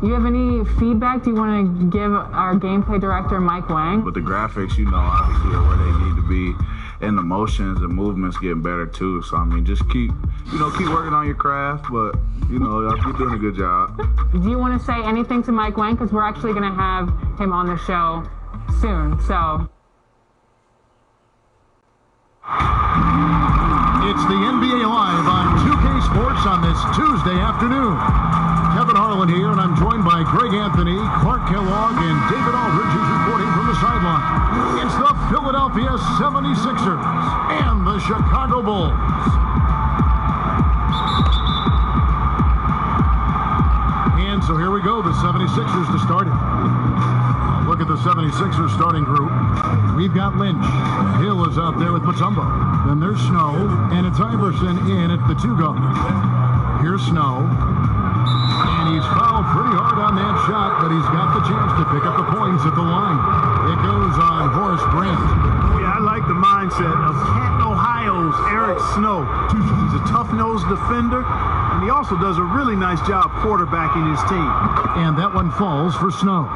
You have any feedback? Do you want to give our gameplay director, Mike Wang? But the graphics, obviously are where they need to be. And the motions and movements getting better too. So, just keep working on your craft. But, you're doing a good job. Do you want to say anything to Mike Wang? Because we're actually going to have him on the show soon. So. It's the NBA Live on 2K Sports on this Tuesday afternoon. Kevin Harlan here, and I'm joined by Greg Anthony, Clark Kellogg, and David Aldridge, who's reporting from the sideline. It's the Philadelphia 76ers and the Chicago Bulls. And so here we go, the 76ers to start it. Look at the 76ers starting group. We've got Lynch. Hill is out there with Mutombo. Then there's Snow, and it's Iverson in at the 2 guard. Here's Snow. And he's fouled pretty hard on that shot, but he's got the chance to pick up the points at the line. It goes on Horace Grant. Yeah, I like the mindset of Canton, Ohio's Eric Snow. He's a tough-nosed defender, and he also does a really nice job quarterbacking his team. And that one falls for Snow.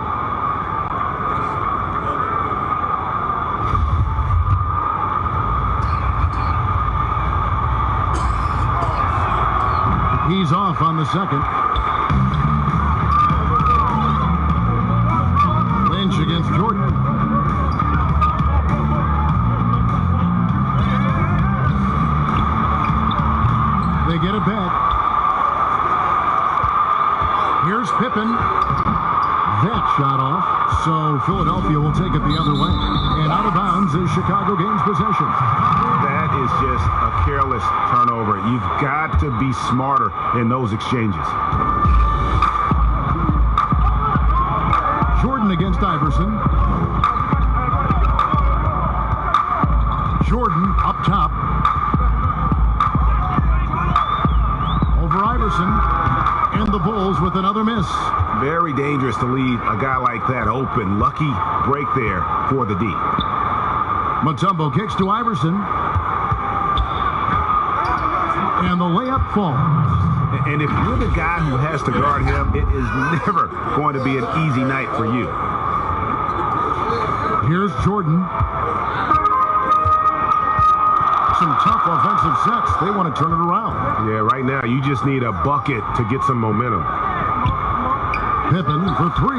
He's off on the second. Lynch against Jordan. They get it back. Here's Pippen. That shot off. So Philadelphia will take it the other way. And out of bounds is Chicago gains possession. That is just a careless turnover. You've got to be smarter in those exchanges. Jordan against Iverson. Jordan up top. Over Iverson. And the Bulls with another miss. Very dangerous to leave a guy like that open. Lucky break there for the D. Mutombo kicks to Iverson. And the layup falls. And if you're the guy who has to guard him, it is never going to be an easy night for you. Here's Jordan. Some tough offensive sets. They want to turn it around. Yeah, right now you just need a bucket to get some momentum. Pippen for 3.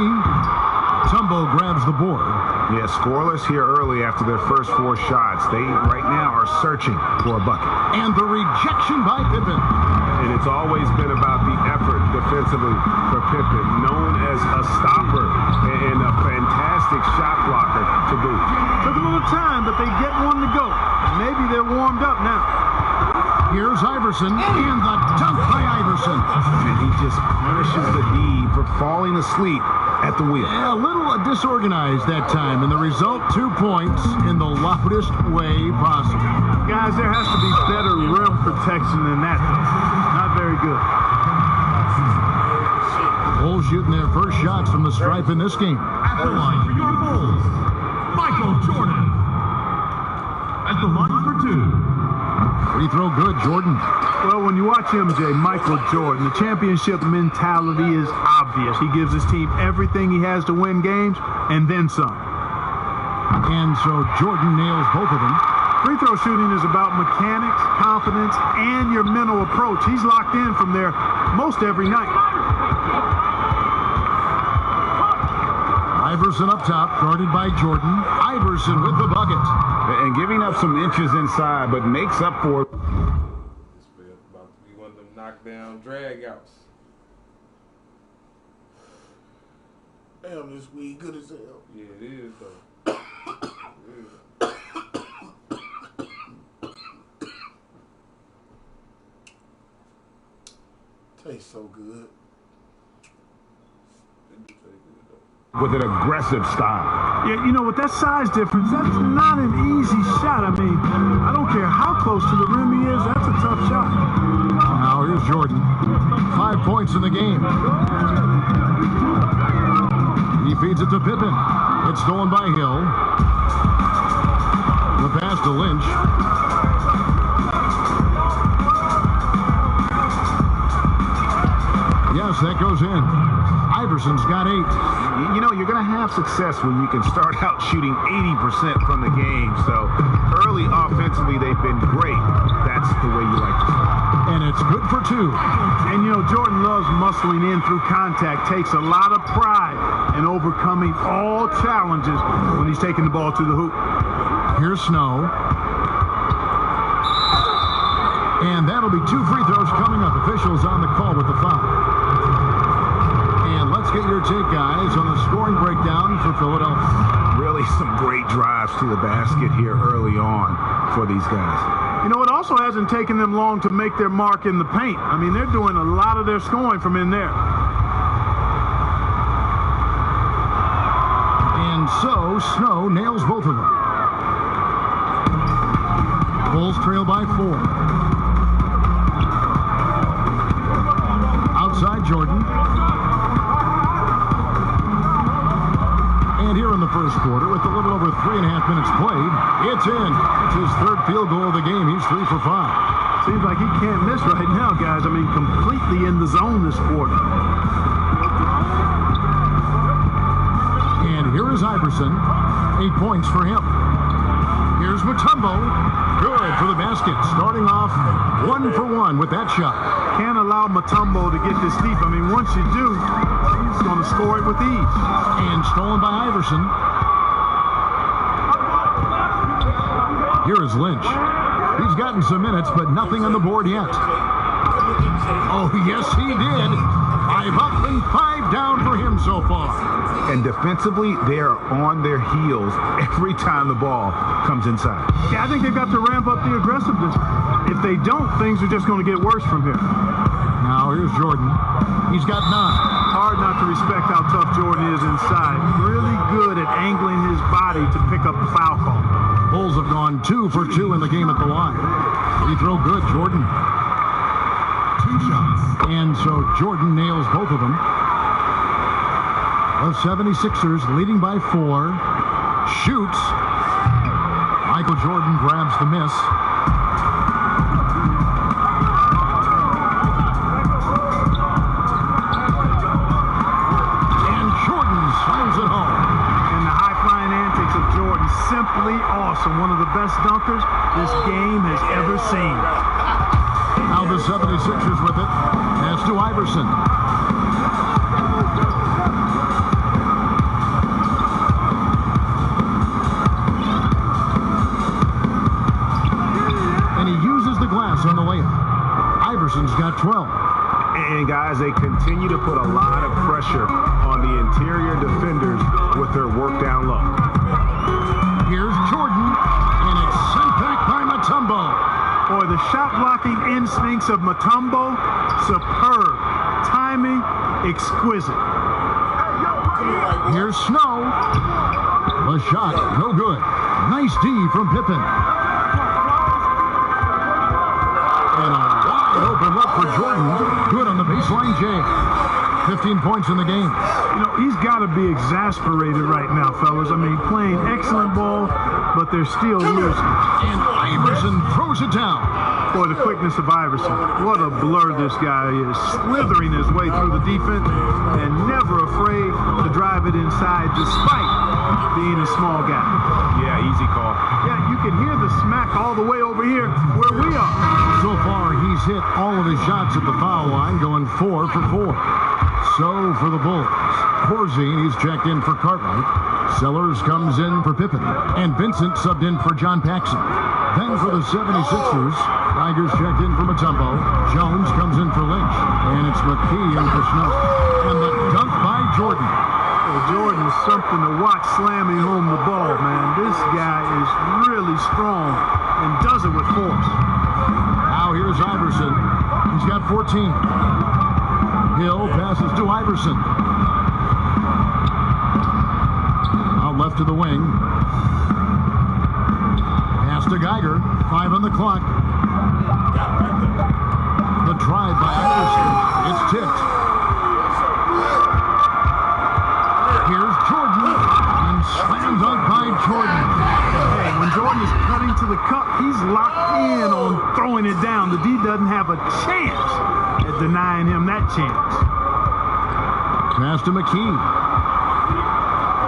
Tumbo grabs the board. Yeah, scoreless here early after their first 4 shots. They right now are searching for a bucket. And the rejection by Pippen. And it's always been about the effort defensively for Pippen, known as a stopper and a fantastic shot blocker to boot. Took a little time, but they get one to go. Maybe they're warmed up now. Here's Iverson, and the dunk by Iverson. And he just punishes the D for falling asleep at the wheel. Yeah, a little disorganized that time, and the result, 2 points in the loudest way possible. Guys, there has to be better rim protection than that. Not very good. Bulls shooting their first shots from the stripe in this game. At the line for your Bulls, Michael Jordan. At the line for 2. Free throw good, Jordan. Well, when you watch MJ, Michael Jordan, the championship mentality is obvious. He gives his team everything he has to win games, and then some. And so Jordan nails both of them. Free throw shooting is about mechanics, confidence, and your mental approach. He's locked in from there most every night. Iverson up top, guarded by Jordan. Iverson with the bucket. And giving up some inches inside, but makes up for it. This is about to be one of them knockdown drag-outs. Damn, this weed good as hell. Yeah, it is, though. Tastes so good. With an aggressive style. Yeah, with that size difference, that's not an easy shot. I mean, I don't care how close to the rim he is, that's a tough shot. Now here's Jordan. 5 points in the game. He feeds it to Pippen. It's stolen by Hill. The pass to Lynch. Yes, that goes in. Iverson's got 8. You know, you're going to have success when you can start out shooting 80% from the game. So early offensively, they've been great. That's the way you like to start. And it's good for 2. And, you know, Jordan Love's muscling in through contact takes a lot of pride in overcoming all challenges when he's taking the ball to the hoop. Here's Snow. And that'll be 2 free throws coming up. Officials on the call with the foul. And let's get your take, guys, on the scoring breakdown for Philadelphia. Really some great drives to the basket here early on for these guys. You know, it also hasn't taken them long to make their mark in the paint. I mean, they're doing a lot of their scoring from in there. And so, Snow nails both of them. Bulls trail by 4. Outside Jordan. And here in the first quarter, with a little over 3.5 minutes played, it's in. It's his 3rd field goal of the game. He's 3 for 5. Seems like he can't miss right now, guys. I mean, completely in the zone this quarter. And here is Iverson. 8 points for him. Here's Mutombo. Good for the basket. Starting off 1 for 1 with that shot. Can't allow Mutombo to get this deep. I mean, once you do, he's going to score it with ease. And stolen by Iverson. Here is Lynch. He's gotten some minutes, but nothing on the board yet. Oh, yes, he did. 5 up and 5 down for him so far. And defensively, they are on their heels every time the ball comes inside. Yeah, I think they've got to ramp up the aggressiveness. If they don't, things are just going to get worse from here. Now here's Jordan. He's got 9. Hard not to respect how tough Jordan is inside. Really good at angling his body to pick up the foul call. Bulls have gone 2 for 2 in the game at the line. Free throw good, Jordan. 2 shots. And so Jordan nails both of them. The 76ers leading by 4. Shoots. Michael Jordan grabs the miss. And Jordan slams it home. And the high-flying antics of Jordan, simply awesome. One of the best dunkers this game has ever seen. Now the 76ers with it. Pass to Iverson. On the layup. Iverson's got 12. And guys, they continue to put a lot of pressure on the interior defenders with their work down low. Here's Jordan, and it's sent back by Mutombo. Boy, the shot blocking instincts of Mutombo, superb. Timing, exquisite. Here's Snow. The shot, no good. Nice D from Pippen. And a wide open look for Jordan. Good on the baseline, Jay. 15 points in the game. You know, he's got to be exasperated right now, fellas. I mean, playing excellent ball, but they're still losing. And Iverson throws it down. Boy, the quickness of Iverson. What a blur this guy is. Slithering his way through the defense and never afraid to drive it inside despite being a small guy. Yeah, easy call. Yeah, you can hear the smack all the way over here where we are. So far, he's hit all of his shots at the foul line, going 4 for 4. So for the Bulls, Corzine, he's checked in for Cartwright. Sellers comes in for Pippen. And Vincent subbed in for John Paxson. Then for the 76ers, Tigers checked in for Mutombo. Jones comes in for Lynch. And it's McKee in for Snow. And the dunk by Jordan. Well, Jordan is something to watch slamming home the ball, man. This guy is really strong and does it with force. Now here's Iverson. He's got 14. Hill passes to Iverson. Out left to the wing. Pass to Geiger. 5 on the clock. The drive by Iverson. It's tipped. Here's Jordan. And slammed up by Jordan. Hey, when Jordan is cutting to the cup, he's locked in on throwing it down. The D doesn't have a chance at denying him that chance. Pass to McKee.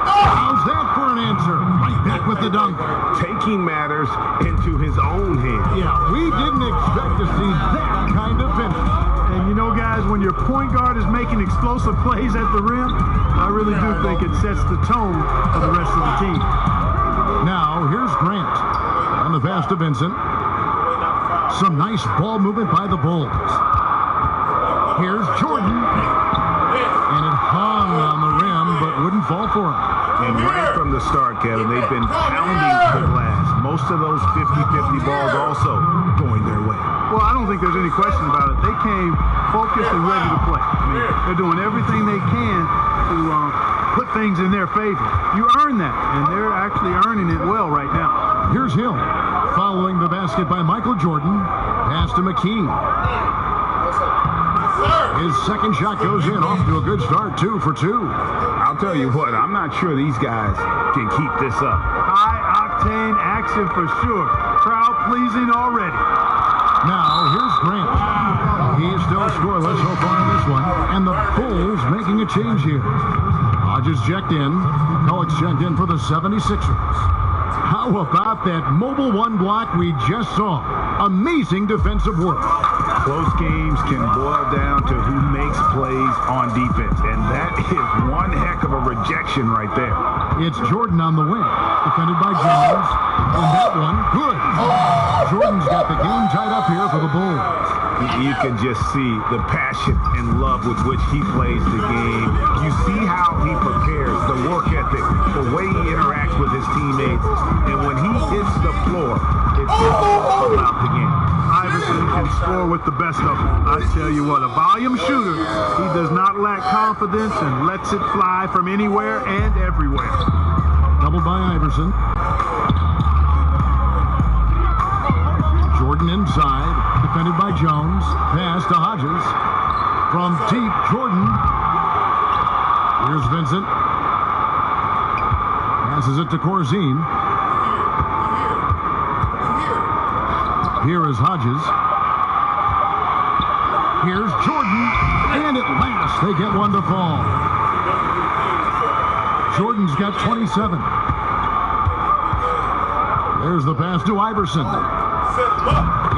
How's that for an answer? Right back with the dunk. Taking matters into his own hands. Yeah, we didn't expect to see that kind of finish. And you know, guys, when your point guard is making explosive plays at the rim, I really do think it sets the tone for the rest of the team. Now, here's Grant on the pass to Vincent. Some nice ball movement by the Bulls. Here's Jordan. And it hung on the rim, but wouldn't fall for him. And right from the start, Kevin, they've been pounding the glass. Most of those 50-50 balls also going their way. Well, I don't think there's any question about it. They came focused and ready to play. I mean, they're doing everything they can to put things in their favor. You earn that, and they're actually earning it well right now. Here's Hill, following the basket by Michael Jordan. Pass to McKee. His second shot goes in, off to a good start, 2 for 2. I'll tell you what, I'm not sure these guys can keep this up. High-octane action for sure. Crowd-pleasing already. Now, here's Grant. He's still scoreless so far in this one, and the Bulls making a change here. Hodges checked in. Coates checked in for the 76ers. How about that mobile one block we just saw? Amazing defensive work. Close games can boil down to who makes plays on defense, and that is one heck of a rejection right there. It's Jordan on the wing, defended by Jones, and that one, good. Jordan's got the game tied up here for the Bulls. You can just see the passion and love with which he plays the game. You see how he prepares, the work ethic, the way he interacts with his teammates, and when he hits the floor, it's all about the game. Iverson can score with the best of them. I tell you what, a volume shooter. He does not lack confidence and lets it fly from anywhere and everywhere. Doubled by Iverson. Jordan inside, defended by Jones. Pass to Hodges. From deep, Jordan. Here's Vincent. Passes it to Corzine. Here is Hodges. Here's Jordan. And at last, they get one to fall. Jordan's got 27. There's the pass to Iverson.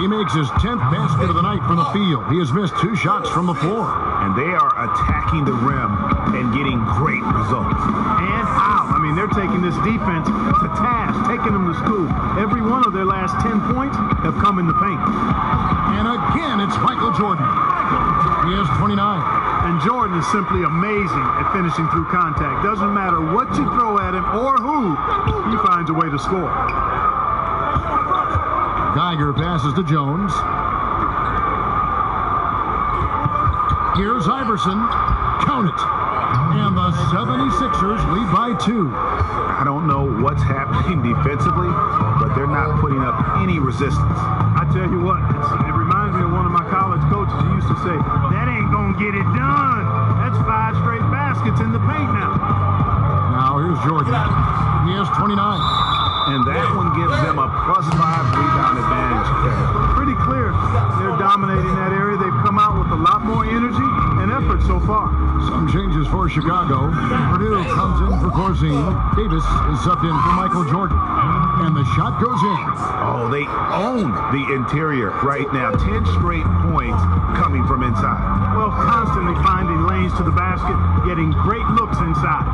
He makes his 10th basket of the night from the field. He has missed 2 shots from the floor. And they are attacking the rim and getting great results. And how? I mean, they're taking this defense to task, taking them to school. Every one of their last 10 points have come in the paint. And again, it's Michael Jordan. He has 29. And Jordan is simply amazing at finishing through contact. Doesn't matter what you throw at him or who, he finds a way to score. Geiger passes to Jones. Here's Iverson. Count it. And the 76ers lead by 2. I don't know what's happening defensively, but they're not putting up any resistance. I tell you what, it reminds me of one of my college coaches who used to say, that ain't going to get it done. That's 5 straight baskets in the paint now. Now here's Jordan. He has 29. And that one gives them a +5 rebound advantage. Pretty clear they're dominating that area. They've come out with a lot more energy and effort so far. Some changes for Chicago. Purdue comes in for Corzine. Davis is subbed in for Michael Jordan. And the shot goes in. Oh, they own the interior right now. 10 straight points coming from inside. Well, constantly finding lanes to the basket, getting great looks inside.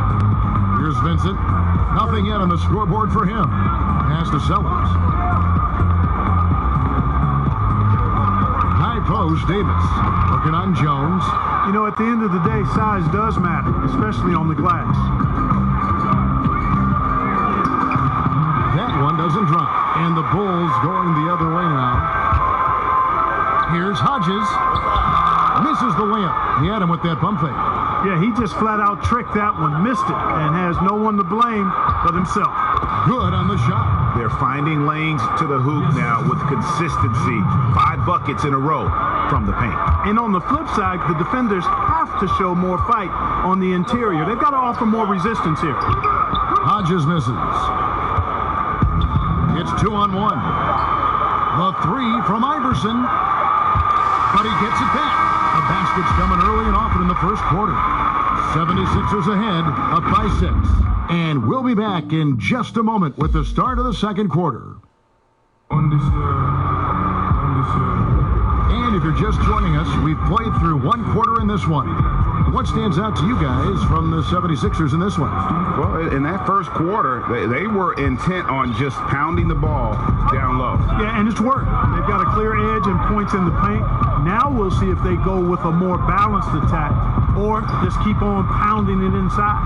Here's Vincent. Nothing yet on the scoreboard for him. Pass to Sellers. High post, Davis. Working on Jones. You know, at the end of the day, size does matter, especially on the glass. That one doesn't drop. And the Bulls going the other way now. Here's Hodges. Misses the layup. He had him with that bump fake. Yeah, he just flat out tricked that one, missed it, and has no one to blame but himself. Good on the shot. They're finding lanes to the hoop now with consistency. 5 buckets in a row from the paint. And on the flip side, the defenders have to show more fight on the interior. They've got to offer more resistance here. Hodges misses. It's 2-on-1. The 3 from Iverson. But he gets it back. The basket's coming early and often in the first quarter. 76ers ahead, up by 6. And we'll be back in just a moment with the start of the second quarter. And if you're just joining us, we've played through one quarter in this one. What stands out to you guys from the 76ers in this one? Well, in that first quarter, they were intent on just pounding the ball down low. Yeah, and it's worked. They've got a clear edge and points in the paint. Now we'll see if they go with a more balanced attack or just keep on pounding it inside.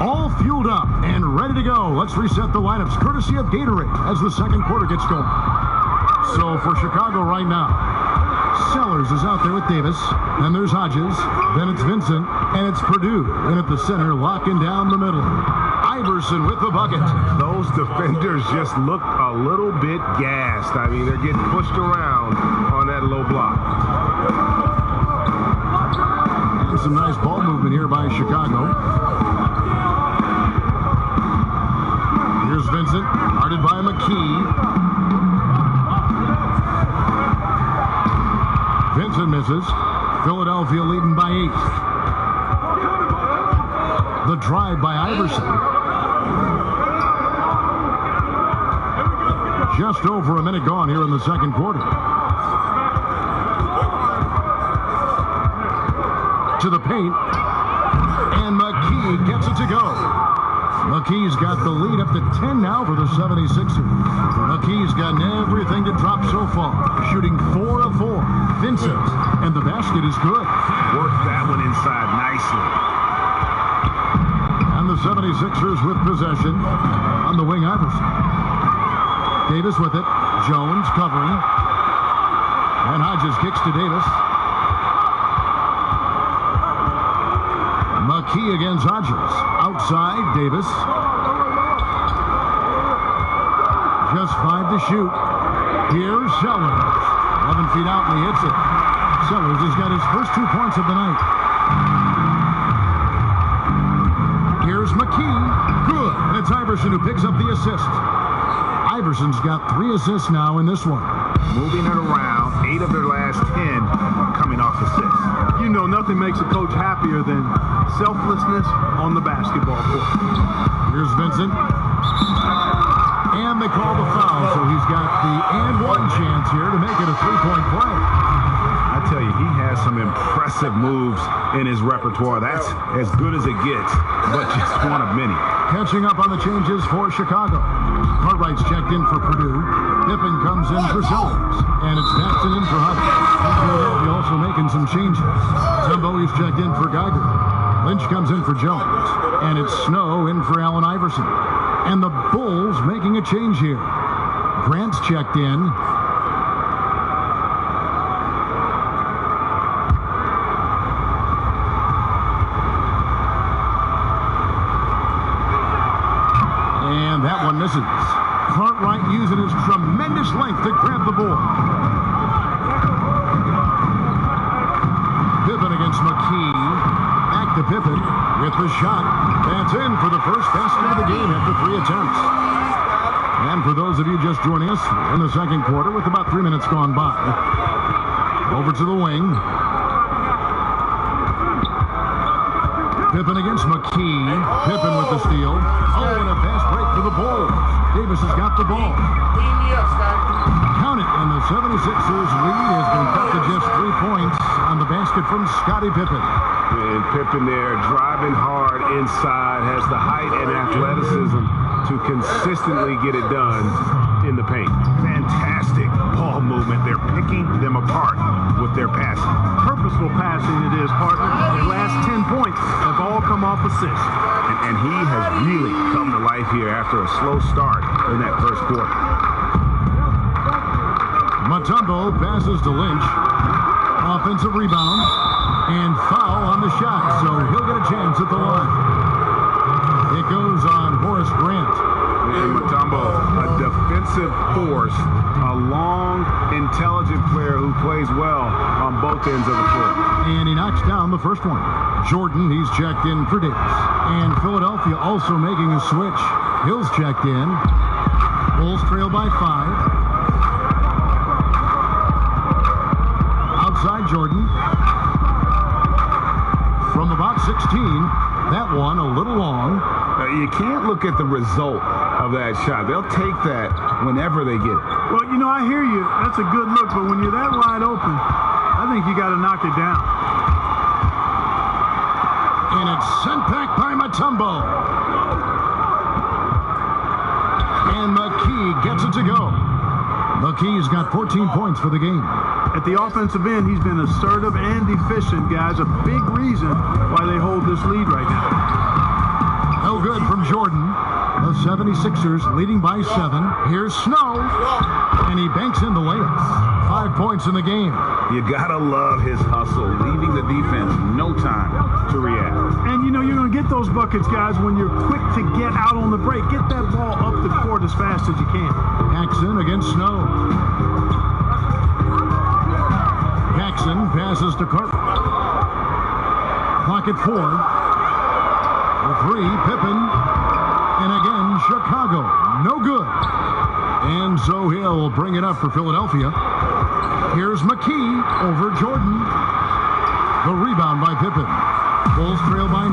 All fueled up and ready to go. Let's reset the lineups courtesy of Gatorade as the second quarter gets going. So for Chicago right now, Sellers is out there with Davis. Then there's Hodges. Then it's Vincent. And it's Purdue in at the center, locking down the middle. Iverson with the bucket. Those defenders just look a little bit gassed. I mean, they're getting pushed around on that low block. And some nice ball movement here by Chicago. Here's Vincent, guarded by McKee. Vincent misses. Philadelphia leading by 8. The drive by Iverson. Just over a minute gone here in the second quarter. To the paint. And McKee gets it to go. McKee's got the lead up to 10 now for the 76ers. McKee's gotten everything to drop so far. Shooting 4 of 4. Vincent. And the basket is good. Worked that one inside nicely. And the 76ers with possession on the wing, Iverson. Davis with it. Jones covering. And Hodges kicks to Davis. McKee against Hodges. Outside, Davis. Just 5 to shoot. Here's Sellers. 11 feet out and he hits it. Sellers has got his first 2 points of the night. Here's McKee. Good. And it's Iverson who picks up the assist. Iverson's got 3 assists now in this one. Moving it around. 8 of their last 10 coming off assists. You know, nothing makes a coach happier than selflessness on the basketball court. Here's Vincent. And they call the foul, so he's got the and one chance here to make it a 3-point play. I tell you, he has some impressive moves in his repertoire. That's as good as it gets, but just one of many. Catching up on the changes for Chicago. Cartwright's checked in for Purdue. Pippen comes in for Sellers. And it's Jackson in for Hodges. Philadelphia also making some changes. Mutombo is checked in for Geiger. Lynch comes in for Jones. And it's Snow in for Allen Iverson. And the Bulls making a change here. Grant's checked in. And that one misses. Cartwright using his tremendous length to grab the ball. Pippen against McKee. Back to Pippen with the shot. That's in for the first basket of the game after 3 attempts. And for those of you just joining us in the second quarter with about 3 minutes gone by. Over to the wing. Pippen against McKee. Pippen with the steal. Oh, and a fast break for the Bulls. Davis has got the ball. Count it, and the 76ers lead has been cut to just 3 points on the basket from Scottie Pippen. And Pippen there driving hard inside, has the height and athleticism to consistently get it done in the paint. Fantastic ball movement. They're picking them apart with their passing. Purposeful passing it is, partner. Their last 10 points have all come off assists. And he has really come to life here after a slow start in that first quarter. Mutombo passes to Lynch. Offensive rebound. And foul on the shot, so he'll get a chance at the line. It goes on Horace Grant. And Mutombo, a defensive force, a long, intelligent player who plays well on both ends of the floor. And he knocks down the first one. Jordan, he's checked in for Davis. And Philadelphia also making a switch. Hill's checked in. Bulls trail by 5. Outside Jordan. From about 16, That one a little long. You can't look at the result of that shot. They'll take that whenever they get it. Well, you know, I hear you. That's a good look, but when you're that wide open, I think you got to knock it down. And it's sent back by Mutombo. And McKee gets it to go. McKee's got 14 points for the game. At the offensive end, he's been assertive and efficient, guys. A big reason why they hold this lead right now. No good from Jordan. The 76ers leading by 7. Here's Snow. And he banks in the layups. 5 points in the game. You gotta love his hustle, leaving the defense no time to react. And you know you're going to get those buckets, guys, when you're quick to get out on the break. Get that ball up the court as fast as you can. Jackson against Snow. Jackson passes to Carter. Clock at 4. The 3, Pippen. And again, Chicago. No good. And so he'll bring it up for Philadelphia. Here's McKee over Jordan. The rebound by Pippen. Bulls trail by 9.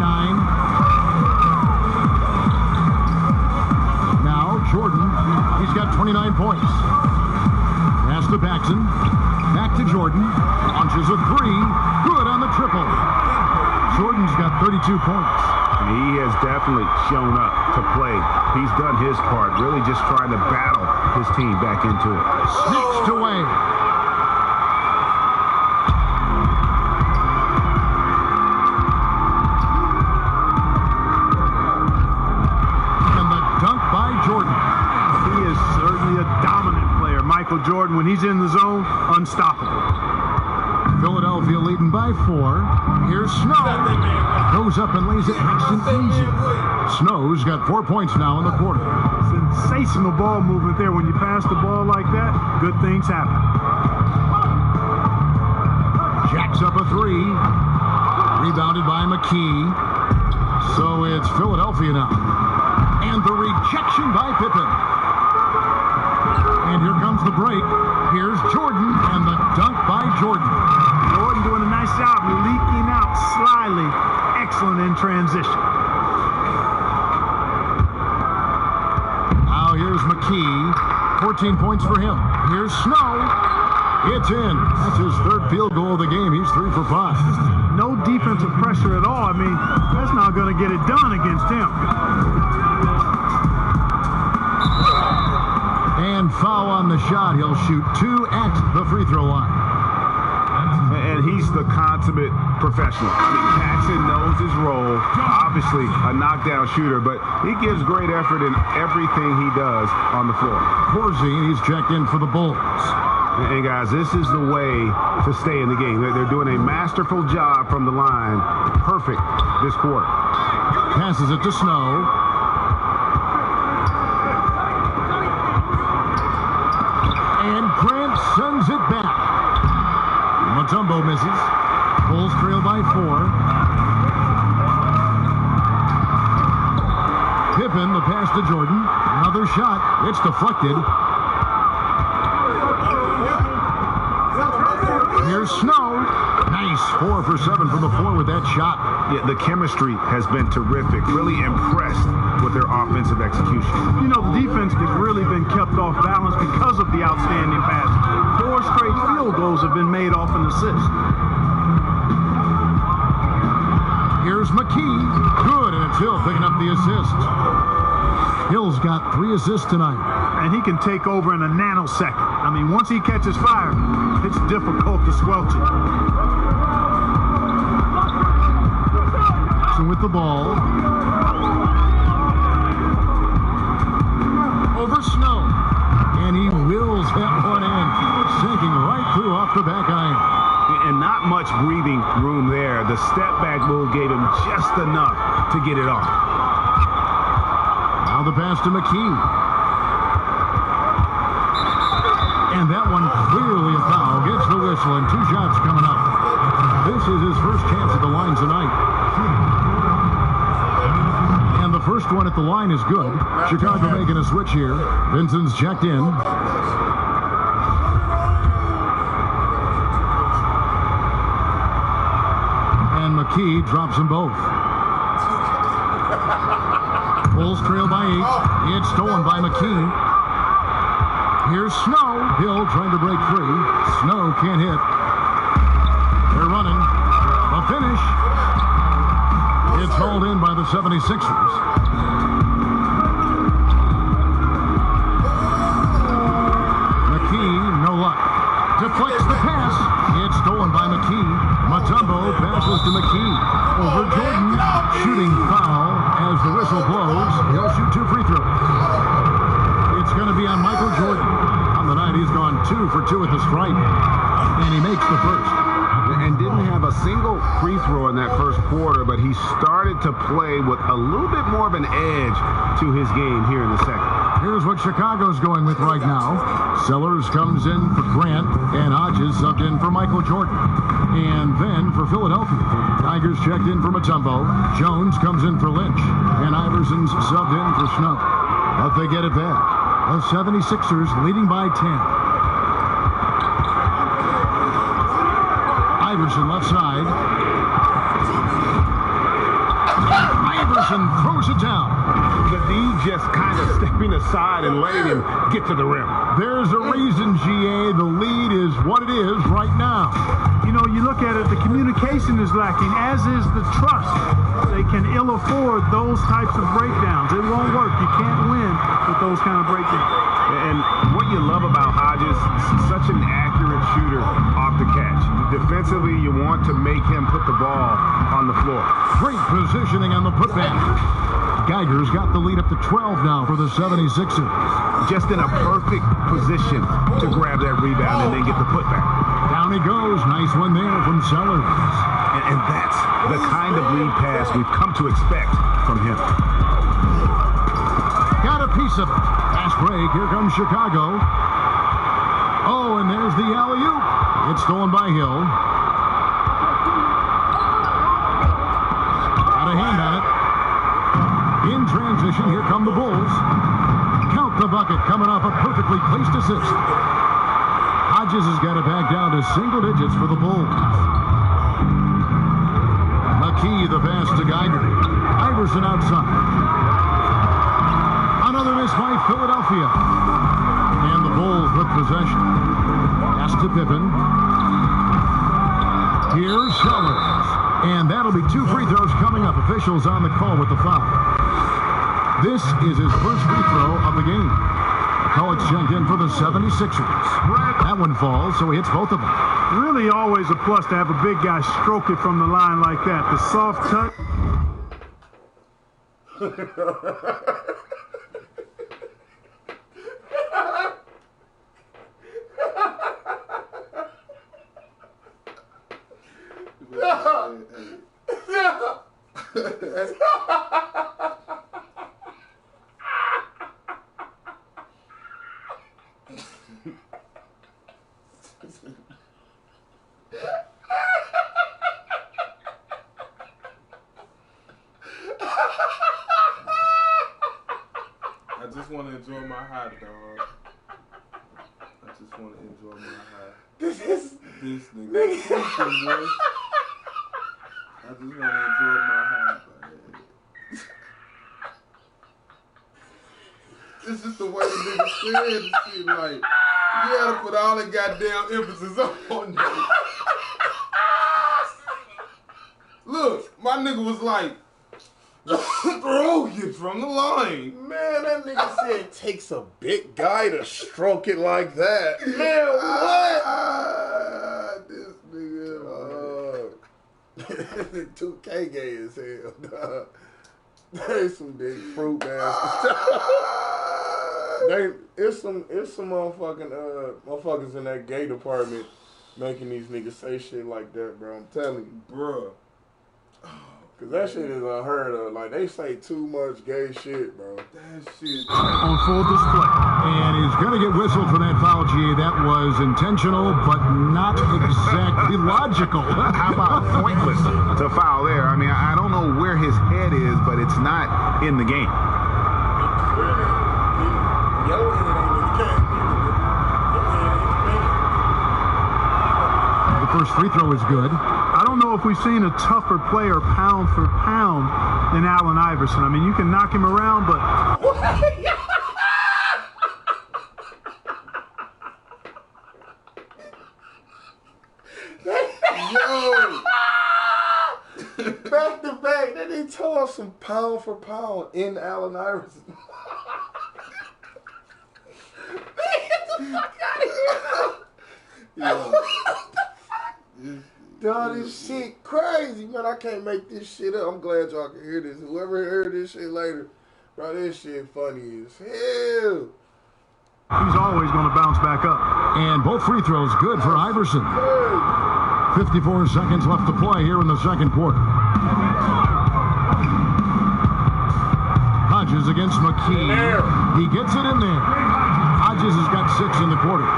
Now Jordan, he's got 29 points. Pass to Paxson. Back to Jordan. Launches a 3. Good on the triple. Jordan's got 32 points. He has definitely shown up to play. He's done his part, really just trying to battle his team back into it. Snatched away. Michael Jordan, when he's in the zone, unstoppable. Philadelphia leading by 4. Here's Snow. Goes up and lays it nice and easy. Snow's got 4 points now in the quarter. Sensational ball movement there. When you pass the ball like that, good things happen. Jacks up a 3. Rebounded by McKee. So it's Philadelphia now. And the rejection by Pippen. And here comes the break. Here's Jordan and the dunk by Jordan. Jordan doing a nice job leaking out slyly. Excellent in transition. Now here's McKee. 14 points for him. Here's Snow. It's in. That's his 3rd field goal of the game. He's 3 for 5. No defensive pressure at all. I mean, that's not going to get it done against him. And foul on the shot. He'll shoot 2 at the free throw line. And he's the consummate professional. I mean, Paxson knows his role. Obviously a knockdown shooter, but he gives great effort in everything he does on the floor. Porzingis, he's checked in for the Bulls. And guys, this is the way to stay in the game. They're doing a masterful job from the line. Perfect this quarter. Passes it to Snow. And Grant sends it back. Mutombo misses. Bulls trail by 4. Pippen, the pass to Jordan. Another shot. It's deflected. Here's Snow. Nice. 4 for 7 from the floor with that shot. Yeah, the chemistry has been terrific. Really impressed with their offensive execution. You know, the defense has really been kept off balance because of the outstanding pass. 4 straight field goals have been made off an assist. Here's McKee. Good, and it's Hill picking up the assist. Hill's got 3 assists tonight. And he can take over in a nanosecond. I mean, once he catches fire, it's difficult to squelch it. So with the ball. Over Snow. And he wills that one in. Sinking right through off the back iron. And not much breathing room there. The step back move gave him just enough to get it off. Now the pass to McKee. And that one clearly a foul. Gets the whistle and 2 shots coming up. This is his first chance at the line tonight. And the first one at the line is good. Chicago making a switch here. Vincent's checked in. And McKee drops them both. Bulls trail by 8. It's stolen by McKee. Here's Snow. Hill trying to break free. Snow can't hit. They're running. The finish. It's hauled in by the 76ers. McKee, no luck. Deflects the pass. It's stolen by McKee. Mutombo passes to McKee. Over Jordan. Shooting foul as the whistle blows. He'll shoot 2 free throws. It's going to be on Michael Jordan. On the night, he's gone 2 for 2 at the stripe. And he makes the first. And didn't have a single free throw in that first quarter, but he started to play with a little bit more of an edge to his game here in the second. Here's what Chicago's going with right now. Sellers comes in for Grant, and Hodges subbed in for Michael Jordan. And then for Philadelphia, Tigers checked in for Mutombo. Jones comes in for Lynch, and Iverson's subbed in for Snow. But they get it back. The 76ers leading by 10. Iverson left side. Iverson throws it down. The D just kind of stepping aside and letting him get to the rim. There's a reason, GA. The lead is what it is right now. You know, you look at it, the communication is lacking, as is the trust. They can ill afford those types of breakdowns. It won't work. You can't win with those kind of breakdowns. And what you love about Hodges, such an accurate shooter off the catch. Defensively, you want to make him put the ball on the floor. Great positioning on the putback. Geiger's got the lead up to 12 now for the 76ers. Just in a perfect position to grab that rebound and then get the putback. Down he goes. Nice one there from Sellers. And that's the kind of lead pass we've come to expect from him. Got a piece of it. Fast break. Here comes Chicago. Oh, and there's the alley-oop. It's stolen by Hill. Got a hand on it. In transition, here come the Bulls. Count the bucket coming off a perfectly placed assist. Hodges has got it back down to single digits for the Bulls. McKee, the pass to Geiger. Iverson outside. Another miss by Philadelphia. And the Bulls with possession. Pass to Pippen. Here's Sellers. And that'll be 2 free throws coming up. Officials on the call with the foul. This is his first free throw of the game. College checked in for the 76ers. That one falls, so he hits both of them. Really always a plus to have a big guy stroke it from the line like that. The soft touch. I just want to enjoy my high, dog. I just want to enjoy my high. This nigga freaking, boy. I just want to enjoy my high, man. This is the way the nigga said this shit, like, you gotta put all that goddamn emphasis on that. Look, my nigga was like, throw it from the line. Man, that nigga said it takes a big guy to stroke it like that. Man, what? This nigga, 2K gay as hell, dog. They some big fruit bastards. It's some motherfuckers in that gay department making these niggas say shit like that, bro. I'm telling you, Bruh. Cause that shit is unheard of. Like, they say too much gay shit, bro. That shit. On full display. And he's going to get whistled for that foul, G. That was intentional, but not exactly logical. How about pointless to foul there? I mean, I don't know where his head is, but it's not in the game. The first free throw is good. I don't know know if we've seen a tougher player pound for pound than Allen Iverson. I mean, you can knock him around, but... Yo! Back to back, then they tore us some pound for pound in Allen Iverson. Get the fuck out of here, man. Dog, this shit crazy, man. I can't make this shit up. I'm glad y'all can hear this. Whoever heard this shit later, bro, this shit funny as hell. He's always going to bounce back up. And both free throws good for Iverson. 54 seconds left to play here in the second quarter. Hodges against McKee. He gets it in there. Hodges has got 6 in the quarter.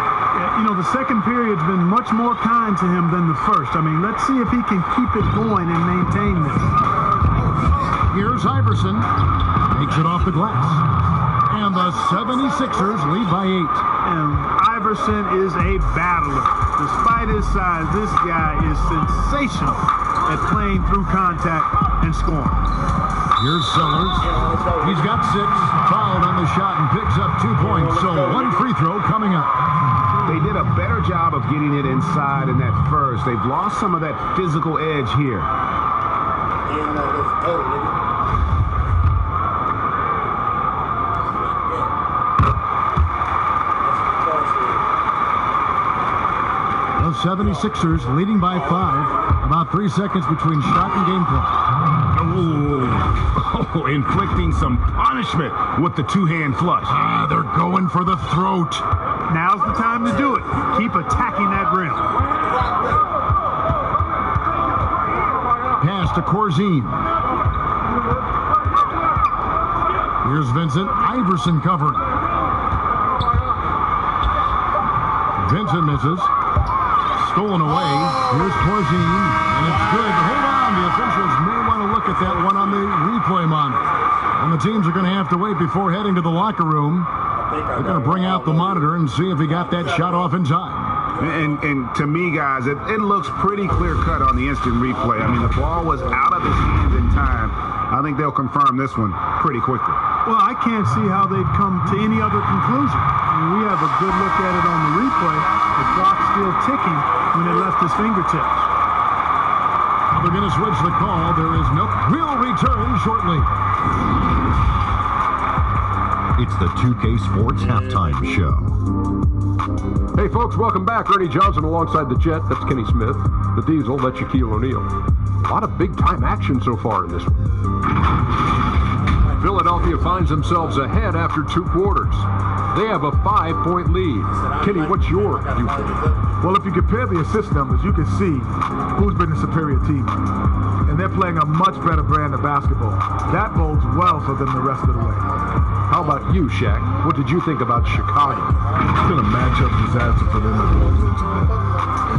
You know, the second period's been much more kind to him than the first. I mean, let's see if he can keep it going and maintain this. Here's Iverson. Takes it off the glass. And the 76ers lead by 8. And Iverson is a battler. Despite his size, this guy is sensational at playing through contact and scoring. Here's Sellers. He's got 6, fouled on the shot and picks up 2 points. So 1 free throw coming up. They did a better job of getting it inside in that first. They've lost some of that physical edge here. The 76ers leading by 5. About 3 seconds between shot and game clock. Oh, inflicting some punishment with the two-hand flush. They're going for the throat. Now's the time to do it. Keep attacking that rim. Pass to Corzine. Here's Vincent. Iverson covering. Vincent misses. Stolen away. Here's Corzine. And it's good. Hold on. The officials may want to look at that one on the replay monitor. And the teams are going to have to wait before heading to the locker room. They're going to bring out the monitor and see if he got that shot off in time. And to me, guys, it looks pretty clear-cut on the instant replay. I mean, the ball was out of his hands in time. I think they'll confirm this one pretty quickly. Well, I can't see how they'd come to any other conclusion. I mean, we have a good look at it on the replay. The clock's still ticking when it left his fingertips. They're going to switch the call. There is no... We'll return shortly. It's the 2K Sports Halftime Show. Hey, folks, welcome back. Ernie Johnson alongside the Jet. That's Kenny Smith. The Diesel, that's Shaquille O'Neal. A lot of big-time action so far in this one. Philadelphia finds themselves ahead after 2 quarters. They have a 5-point lead. Kenny, what's your viewpoint? Well, if you compare the assist numbers, you can see who's been the superior team. And they're playing a much better brand of basketball. That bodes well for them the rest of the way. How about you, Shaq? What did you think about Chicago? It's been a matchup disaster for them at the offensive end.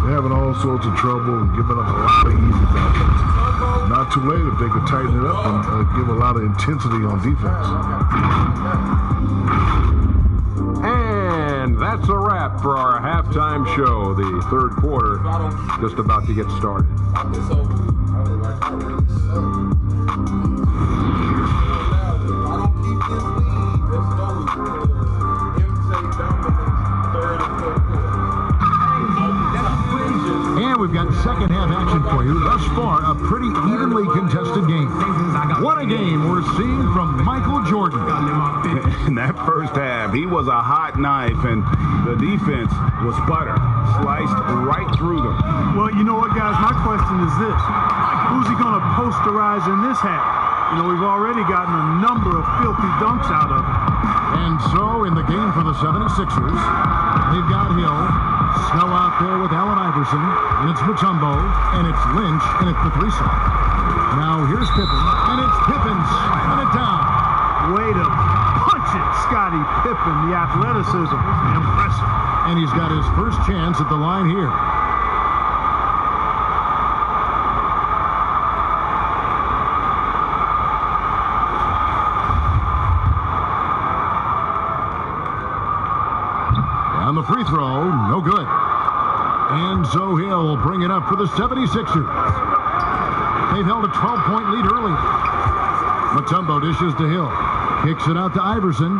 They're having all sorts of trouble and giving up a lot of easy baskets. Not too late if they could tighten it up and give a lot of intensity on defense. And that's a wrap for our halftime show. The third quarter just about to get started. And we've got second half action for you. Thus far, a pretty evenly contested game. What a game we're seeing from Michael Jordan. In that first half, he was a hot knife, and the defense was butter. Sliced right through them. Well, you know what, guys? My question is this. Who's he going to posterize in this half? You know, we've already gotten a number of filthy dunks out of him. And so, in the game for the 76ers, they've got Hill, Snow out there with Allen Iverson, and it's Mutombo, and it's Lynch, and it's the 3-slot. Now, here's Pippen, and it's Pippen slamming it down. Way to punch it, Scottie Pippen. The athleticism, impressive. And he's got his first chance at the line here. And the free throw, no good. And so Hill will bring it up for the 76ers. They've held a 12-point lead early. Mutombo dishes to Hill. Kicks it out to Iverson.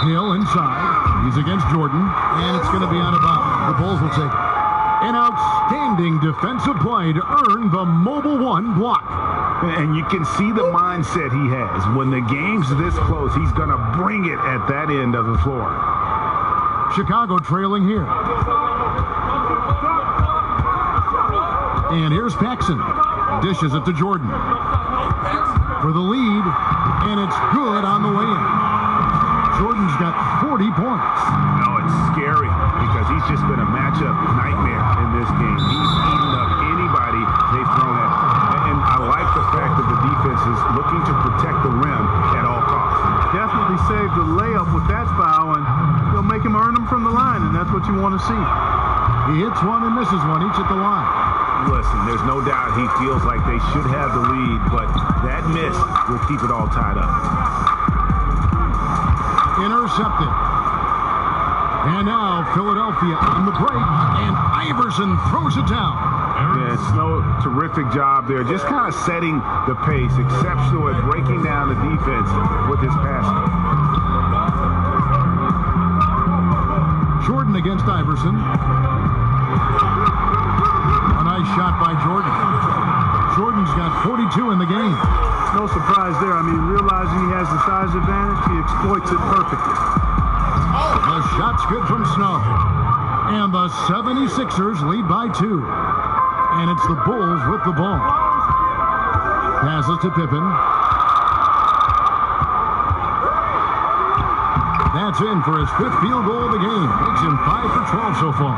Hill inside. He's against Jordan, and it's going to be out of bounds. The Bulls will take it. An outstanding defensive play to earn the Mobile One block. And you can see the mindset he has. When the game's this close, he's going to bring it at that end of the floor. Chicago trailing here. And here's Paxson. Dishes it to Jordan. For the lead, and it's good on the way in. Jordan's got 40 points. No, it's scary because he's just been a matchup nightmare in this game. He's eaten up anybody they've thrown at him. And I like the fact that the defense is looking to protect the rim at all costs. Definitely saved the layup with that foul, and he'll make him earn them from the line, and that's what you want to see. He hits one and misses one, each at the line. Listen, there's no doubt he feels like they should have the lead, but that miss will keep it all tied up. Intercepted. And now Philadelphia on the break, and Iverson throws it down. Yeah, Snow, terrific job there. Just kind of setting the pace. Exceptional at breaking down the defense with his passing. Jordan against Iverson. A nice shot by Jordan. Jordan's got 42 in the game. No surprise there. I mean, realizing he has the size advantage, he exploits it perfectly. The shot's good from Snow. And the 76ers lead by 2. And it's the Bulls with the ball. Passes to Pippen. That's in for his 5th field goal of the game. Makes him 5 for 12 so far.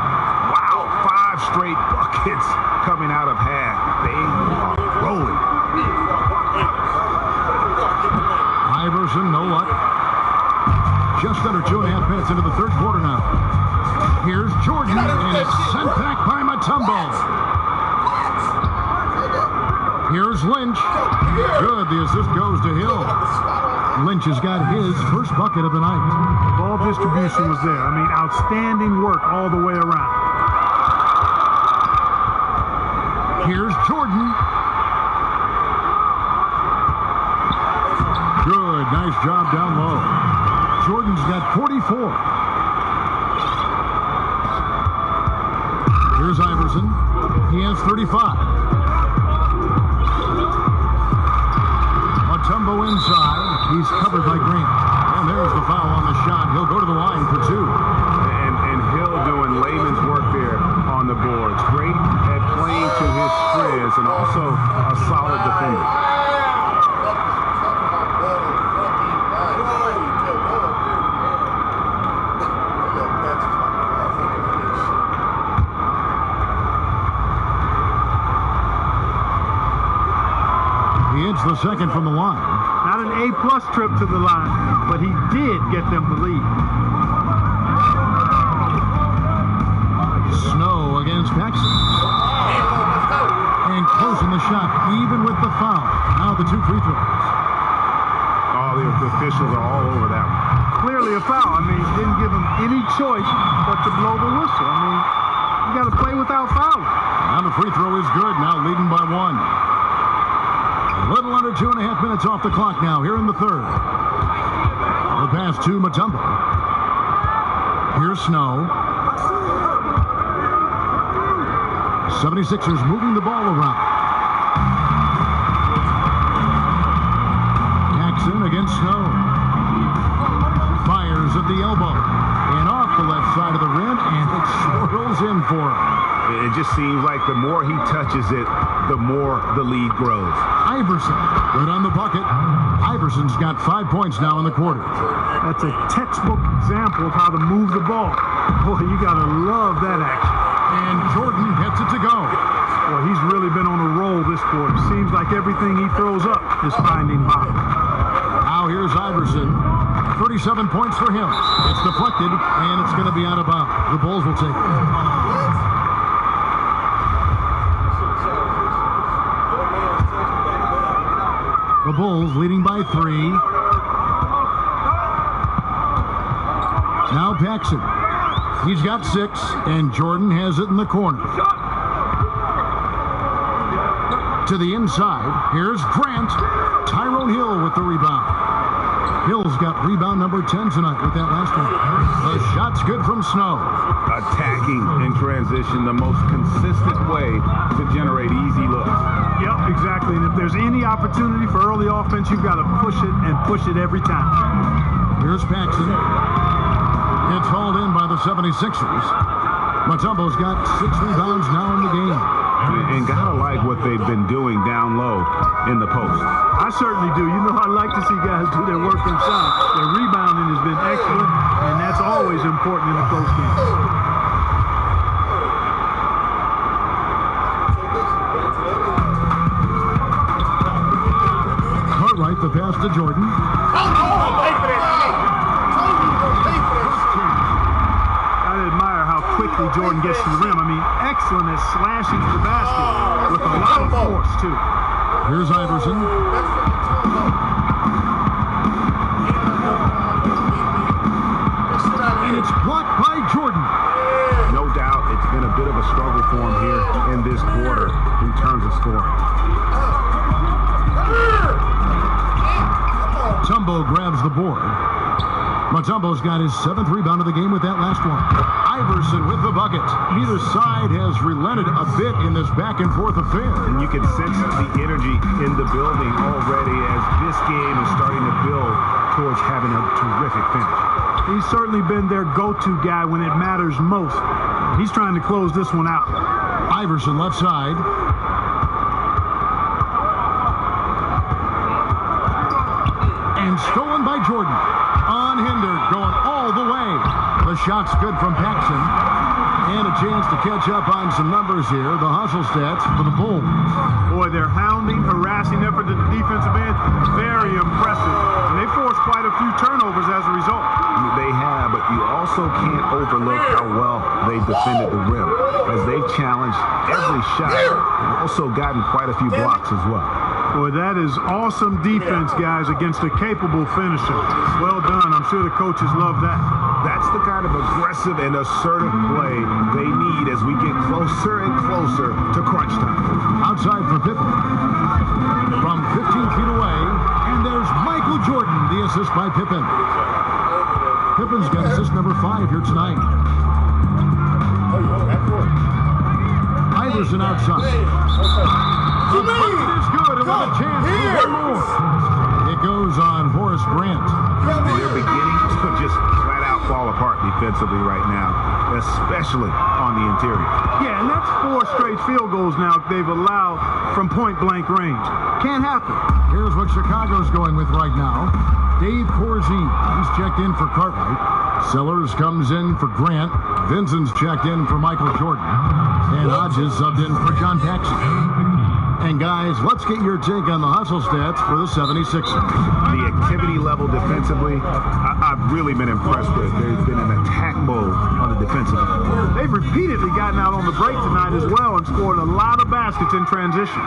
Wow, 5 straight buckets coming out of half. They are rolling. Iverson, no luck. Just under 2.5 minutes into the third quarter now. Here's Jordan, and it's sent back by Mutombo. Here's Lynch. Good, the assist goes to Hill. Lynch has got his first bucket of the night. Ball distribution was there. I mean, outstanding work all the way around. Here's Jordan. Good, nice job down low. Jordan's got 44. Here's Iverson. He has 35. Mutombo inside. He's covered by Grant. And there's the foul on the shot. He'll go to the line for 2. And Hill doing layman's work there on the boards. Great at playing to his strengths and also a solid defender. He hits the second from the line. Not an A-plus trip to the line, but he did get them the lead. Snow against Paxson. And closing the shot, even with the foul. Now the 2 free throws. Oh, the officials are all over that one. Clearly a foul. I mean, didn't give him any choice but to blow the whistle. I mean, you got to play without fouling. Now the free throw is good. Now leading by 1. A little under 2.5 minutes off the clock now here in the third. The pass to Mutombo. Here's Snow. 76ers moving the ball around. Paxson against Snow. Fires at the elbow. And off the left side of the rim, and it swirls in for him. It just seems like the more he touches it, the more the lead grows. Iverson, good on the bucket. Iverson's got 5 points now in the quarter. That's a textbook example of how to move the ball. Boy, you got to love that action. And Jordan gets it to go. Boy, he's really been on a roll this quarter. Seems like everything he throws up is finding bottom. Now here's Iverson. 37 points for him. It's deflected, and it's going to be out of bounds. The Bulls will take it. The Bulls leading by 3. Now Paxson. He's got 6, and Jordan has it in the corner. to the inside. Here's Grant. Tyrone Hill with the rebound. Hill's got rebound number 10 tonight with that last one. The shot's good from Snow. Attacking in transition, the most consistent way to generate easy looks. Yep, exactly. And if there's any opportunity for early offense, you've got to push it and push it every time. Here's Paxson. It's hauled in by the 76ers. Mutombo's got 6 rebounds now in the game. And gotta like what they've been doing down low in the post. I certainly do. You know, I like to see guys do their work inside. Their rebounding has been excellent, and that's always important in a close game. Cartwright, the pass to Jordan. Quickly Jordan gets to the rim. I mean, excellent at slashing to the basket with a lot of force, too. Here's Iverson. And it's blocked by Jordan. No doubt it's been a bit of a struggle for him here in this quarter in terms of scoring. Mutombo grabs the board. Mutombo's got his 7th rebound of the game with that last one. Iverson with the bucket. Neither side has relented a bit in this back and forth affair. And you can sense the energy in the building already as this game is starting to build towards having a terrific finish. He's certainly been their go-to guy when it matters most. He's trying to close this one out. Iverson left side. And stolen by Jordan. Unhindered, going all the way. The shot's good from Paxson. And a chance to catch up on some numbers here. The hustle stats for the Bulls. Boy, their hounding, harassing effort at the defensive end, very impressive. And they forced quite a few turnovers as a result. They have, but you also can't overlook how well they defended the rim, as they've challenged every shot and also gotten quite a few blocks as well. Boy, that is awesome defense, guys, against a capable finisher. Well done. I'm sure the coaches love that. That's the kind of aggressive and assertive play they need as we get closer and closer to crunch time. Outside for Pippen. From 15 feet away, and there's Michael Jordan, the assist by Pippen. Pippen's got assist number 5 here tonight. Iverson outside. The bucket is good, and with a chance for one more. It goes on Horace Grant. They're beginning to just flat out fall apart defensively right now, especially on the interior. Yeah, and that's 4 straight field goals now they've allowed from point-blank range. Can't happen. Here's what Chicago's going with right now. Dave Corzine, he's checked in for Cartwright. Sellers comes in for Grant. Vincent's checked in for Michael Jordan. And Hodges subbed in for John Paxson. And guys, let's get your take on the hustle stats for the 76ers. The activity level defensively, I've really been impressed with. There's been an attack mode on the defensive end. They've repeatedly gotten out on the break tonight as well and scored a lot of baskets in transition.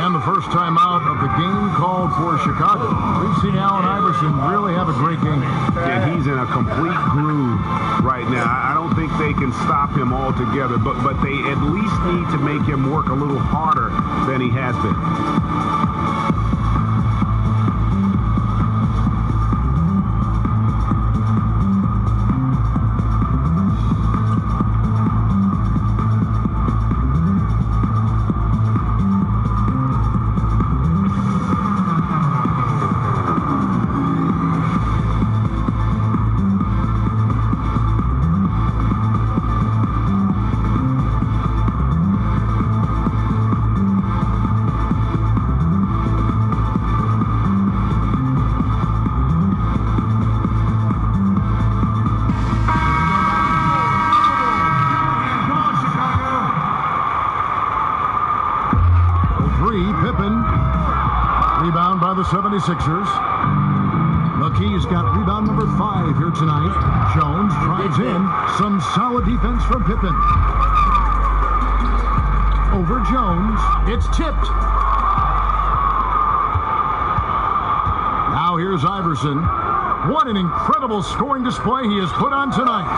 And the first time out of the game called for Chicago. We've seen Allen Iverson really have a great game. Yeah, he's in a complete groove right now. I don't think they can stop him altogether, but they at least need to make him work a little harder than he has been. Rebound by the 76ers. McKee's got rebound number 5 here tonight. Jones drives in. Some solid defense from Pippen. Over Jones. It's tipped. Now here's Iverson. What an incredible scoring display he has put on tonight.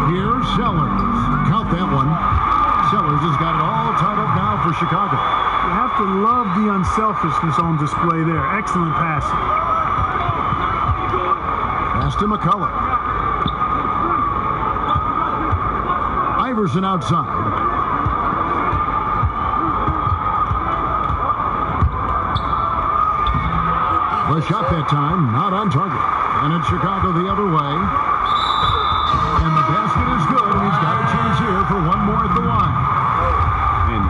Here's Sellers. Count that one. Sellers has got it Chicago. You have to love the unselfishness on display there. Excellent passing. Pass to McCullough. Iverson outside. The shot that time, not on target. And it's Chicago the other way. And the basket is good, and he's got a chance here for one more at the line.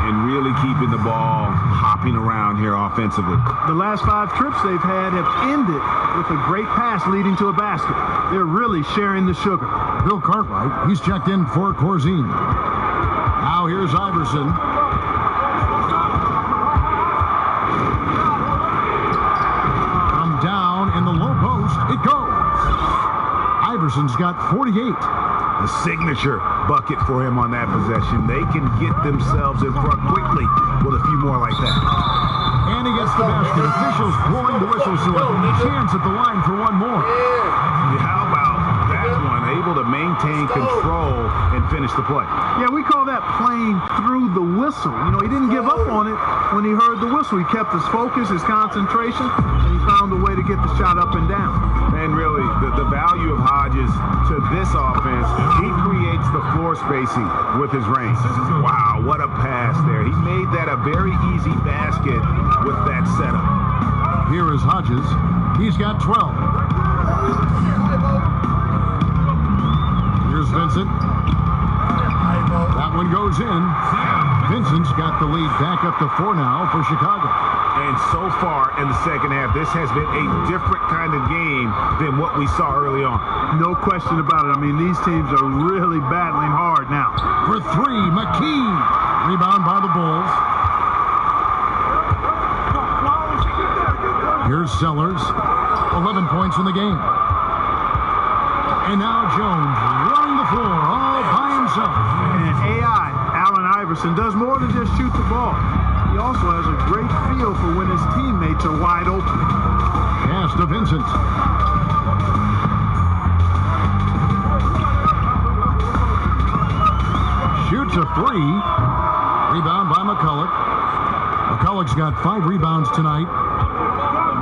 And really keeping the ball hopping around here offensively. The last 5 trips they've had have ended with a great pass leading to a basket. They're really sharing the sugar. Bill Cartwright, he's checked in for Corzine. Now here's Iverson. From down in the low post, it goes. Iverson's got 48. The signature bucket for him on that possession. They can get themselves in front quickly with a few more like that. And he gets the basket. Officials blowing the whistle, so a chance at the line for one more. How about that one? Able to maintain control and finish the play. Yeah, we call that playing through the whistle. You know, he didn't give up on it when he heard the whistle. He kept his focus, his concentration, and he found a way to get the shot up and down. And really, the value of Hodges to this offense, he creates the floor spacing with his range. Wow, what a pass there. He made that a very easy basket with that setup. Here is Hodges. He's got 12. Here's Vincent. That one goes in. Vincent's got the lead back up to 4 now for Chicago. And so far in the second half, this has been a different kind of game than what we saw early on. No question about it. I mean, these teams are really battling hard now. For 3, McKee. Rebound by the Bulls. Here's Sellers. 11 points in the game. And now Jones running the floor all by himself. And AI, Allen Iverson, does more than just shoot the ball. He also has a great feel for when his teammates are wide open. Pass to Vincent. Shoots a 3. Rebound by McCullough. McCullough's got 5 rebounds tonight.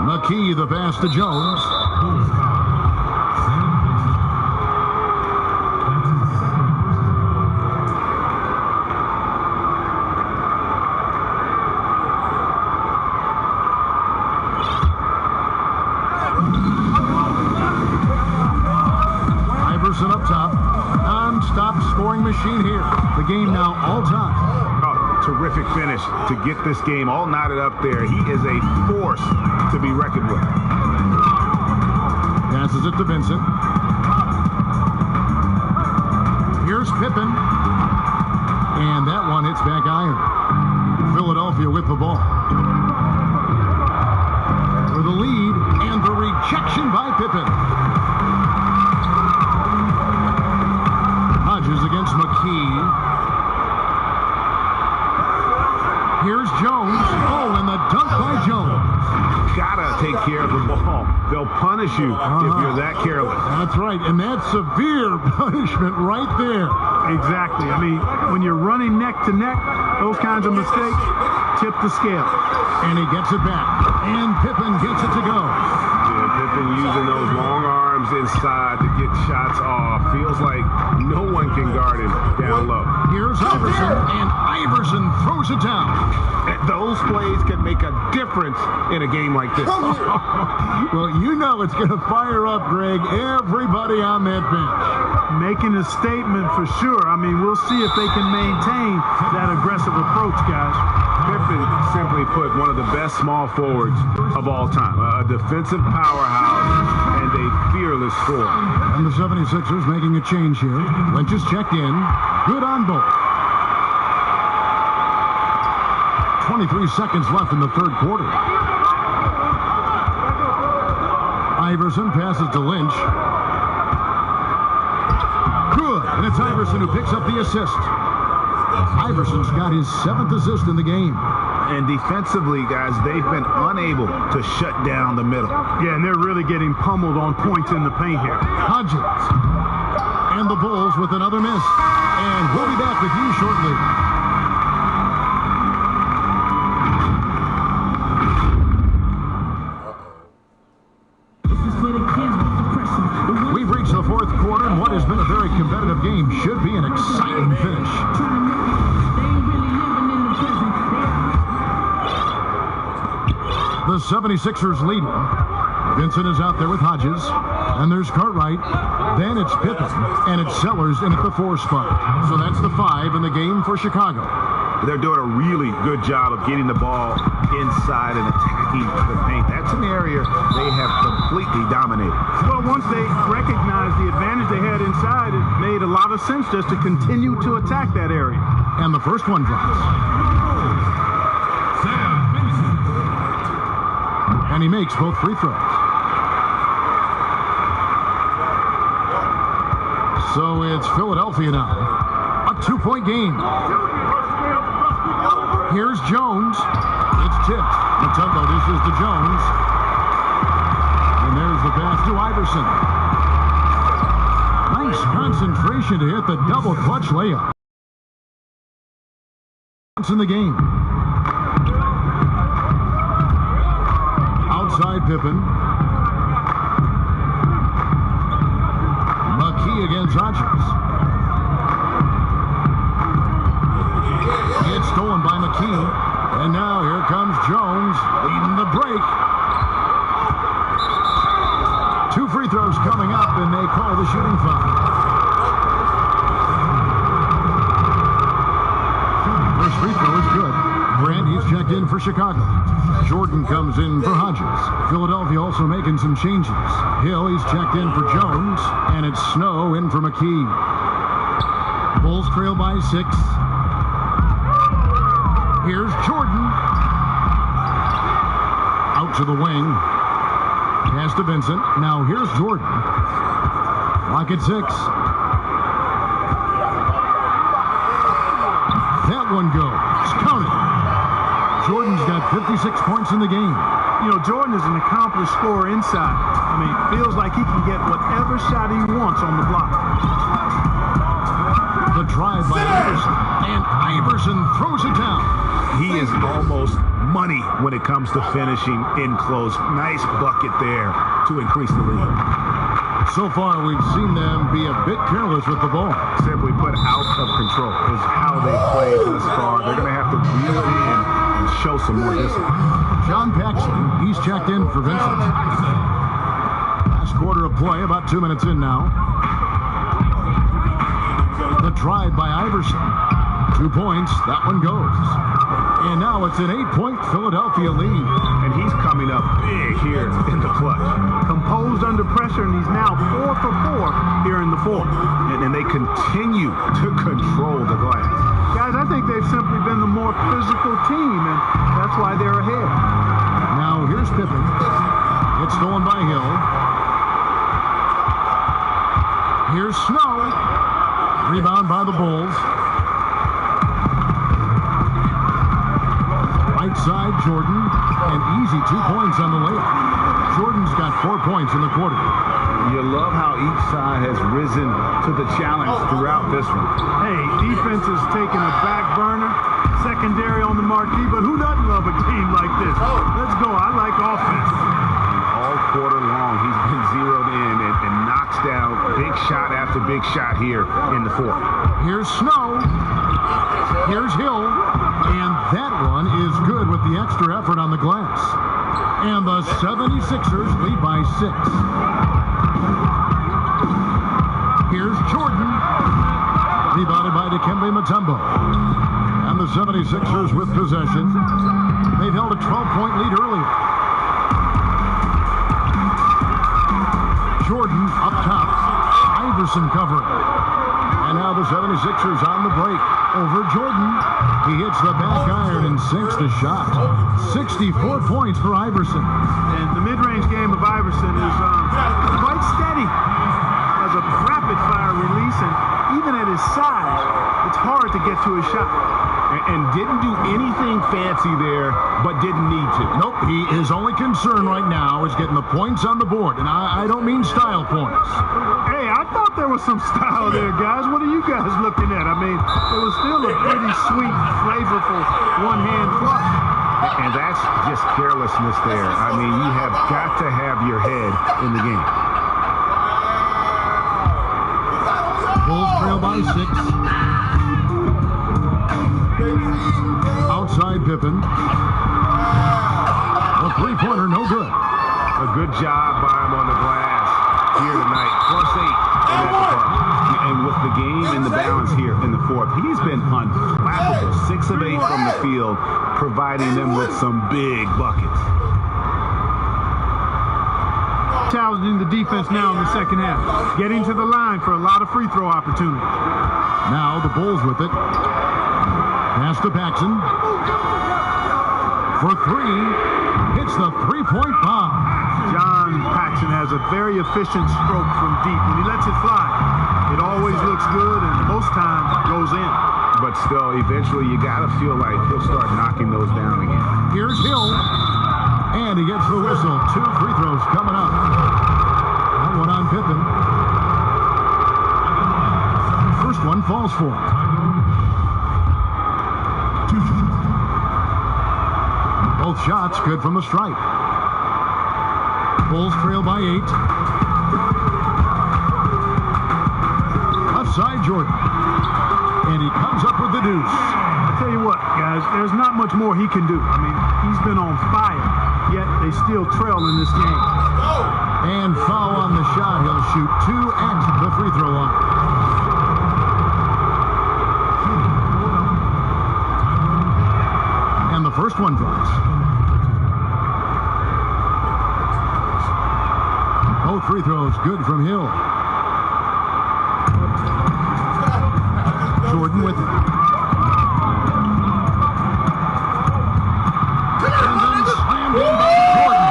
McKee, the pass to Jones. Iverson up top. Non-stop scoring machine here. The game now all time. Oh, terrific finish to get this game all knotted up there. He is a force to be reckoned with. Passes it to Vincent. Here's Pippen. And that one hits back iron. Philadelphia with the ball. For the lead and the rejection by Pippen. Hodges against McKee. Here's Jones. Oh, and the dunk by Jones. Gotta take care of the ball. They'll punish you if you're that careless. That's right, and that's severe punishment right there. Exactly. I mean, when you're running neck to neck, those kinds of mistakes tip the scale. And he gets it back. And Pippen gets it to go. Yeah, Pippen using those long arms inside to get shots off. Feels like no one can guard him down low. Here's Iverson, and Iverson throws it down. Those plays can make a difference in a game like this. Well, you know it's going to fire up, Greg, everybody on that bench. Making a statement for sure. I mean, we'll see if they can maintain that aggressive approach, guys. Pippen, simply put, one of the best small forwards of all time. A defensive powerhouse and a fearless scorer. And the 76ers making a change here. Lynch is checked in. Good on both. 23 seconds left in the third quarter. Iverson passes to Lynch. Good. And it's Iverson who picks up the assist. Iverson's got his 7th assist in the game. And defensively, guys, they've been unable to shut down the middle. Yeah, and they're really getting pummeled on points in the paint here. Hodges. And the Bulls with another miss. And we'll be back with you shortly. fine finish. The 76ers lead. Vincent is out there with Hodges. And there's Cartwright. Then it's Pippen. And it's Sellers in at the 4 spot. So that's the 5 in the game for Chicago. They're doing a really good job of getting the ball inside and attacking the paint. That's an area they have completely dominated. Well, once they recognized the advantage they had inside, it made a lot of sense just to continue to attack that area. And the first one drops. And he makes both free throws. So it's Philadelphia now. A 2-point game. Here's Jones. It's tipped. Mutombo dishes to Jones. And there's the pass to Iverson. Nice concentration to hit the double clutch layup. In the game. Outside Pippen. McKee against Hodges. It's stolen by McKee. And now here comes Jones leading the break. 2 free throws coming up, and they call the shooting foul. First free throw is good. Grant, he's checked in for Chicago. Jordan comes in for Hodges. Philadelphia also making some changes. Hill, he's checked in for Jones. And it's Snow in for McKee. Bulls trail by 6. Here's Jordan. Out to the wing. Pass to Vincent. Now here's Jordan. Clock at 6. That one goes. Count it. Jordan's got 56 points in the game. You know, Jordan is an accomplished scorer inside. I mean, feels like he can get whatever shot he wants on the block. The drive by Iverson. And Iverson throws it down. He is almost money when it comes to finishing in close. Nice bucket there to increase the lead. So far, we've seen them be a bit careless with the ball. Simply put, out of control is how they play thus far. They're going to have to reel it in and show some more discipline. John Paxson, he's checked in for Vincent. Last quarter of play, about 2 minutes in now. The drive by Iverson. 2 points, that one goes. And now it's an 8-point Philadelphia lead. And he's coming up big here in the clutch. Composed under pressure, and he's now 4 for 4 here in the fourth. And they continue to control the glass. Guys, I think they've simply been the more physical team, and that's why they're ahead. Now here's Pippen. It's stolen by Hill. Here's Snow. Rebound by the Bulls. Right side, Jordan. An easy 2 points on the layup. Jordan's got 4 points in the quarter. You love how each side has risen to the challenge throughout this one. Hey, defense is taking a back burner, secondary on the marquee, but who doesn't love a game like this? Let's go. I like offense. And all quarter long, he's been zeroed in and knocks down big shot after big shot here in the fourth. Here's Snow. Here's Hill. And that one is good with the extra effort on the glass. And the 76ers lead by 6. Here's Jordan. Rebounded by Dikembe Mutombo. And the 76ers with possession. They've held a 12-point lead earlier. Jordan up top. Iverson covering. And now the 76ers on the break. Over Jordan. He hits the back iron and sinks the shot. 64 points for Iverson. And the mid-range game of Iverson is quite steady. Has a rapid-fire release, and even at his size, it's hard to get to his shot. And didn't do anything fancy there, but didn't need to. Nope, his only concern right now is getting the points on the board, and I don't mean style points. Hey, I thought there was some style there, guys. What are you guys looking at? I mean, it was still a pretty sweet, flavorful one-hand flush. And that's just carelessness there. I mean, you have got to have your head in the game. Bulls trail by 6. Pippen. A three-pointer, no good. A good job by him on the glass here tonight. +8 in that department. And with the game and the balance here in the fourth, he's been unflappable. 6 of 8 from the field, providing them with some big buckets. Challenging the defense now in the second half. Getting to the line for a lot of free throw opportunities. Now the Bulls with it. Pass to Paxson. For 3. Hits the three-point bomb. John Paxson has a very efficient stroke from deep. When he lets it fly, it always looks good and most times goes in. But still, eventually you got to feel like he'll start knocking those down again. Here's Hill. And he gets the whistle. 2 free throws coming up. That one on Pippen. First one falls for him. Both shots good from the stripe. Bulls trail by 8. Left side, Jordan. And he comes up with the deuce. I tell you what, guys, there's not much more he can do. I mean, he's been on fire, yet they still trail in this game. And foul on the shot. He'll shoot 2 at the free throw line. And the first one drops. Both free throws good from Hill. Jordan with it. And then slammed in by Jordan.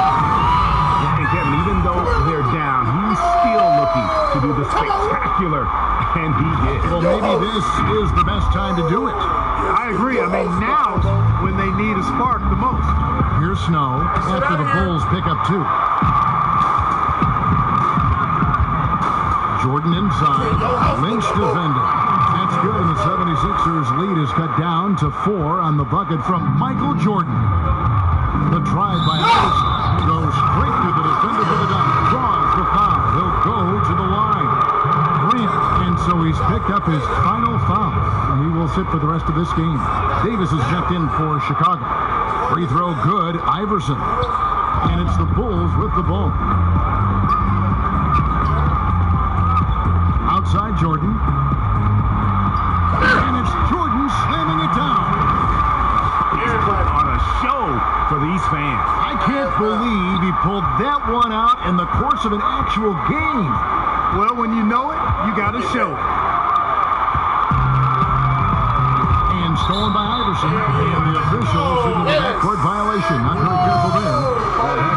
And Kevin, even though they're down, he's still looking to do the spectacular, and he did. Well, maybe this is the best time to do it. I agree. I mean, now when they need a spark the most. Here's Snow after the Bulls pick up 2. Jordan inside. Lynch defending. That's good, and the 76ers lead is cut down to 4 on the bucket from Michael Jordan. The drive by Iverson goes straight to the defender for the dunk. Draws the foul. He'll go to the line. Grant, and so he's picked up his final foul. And he will sit for the rest of this game. Davis is checked in for Chicago. Free throw good, Iverson. And it's the Bulls with the ball. Outside Jordan. And it's Jordan slamming it down. He's put on a show for these fans. I can't believe he pulled that one out in the course of an actual game. Well, when you know it, you got to show it. And stolen by Iverson. And the official signaled the backcourt violation. Not very careful there.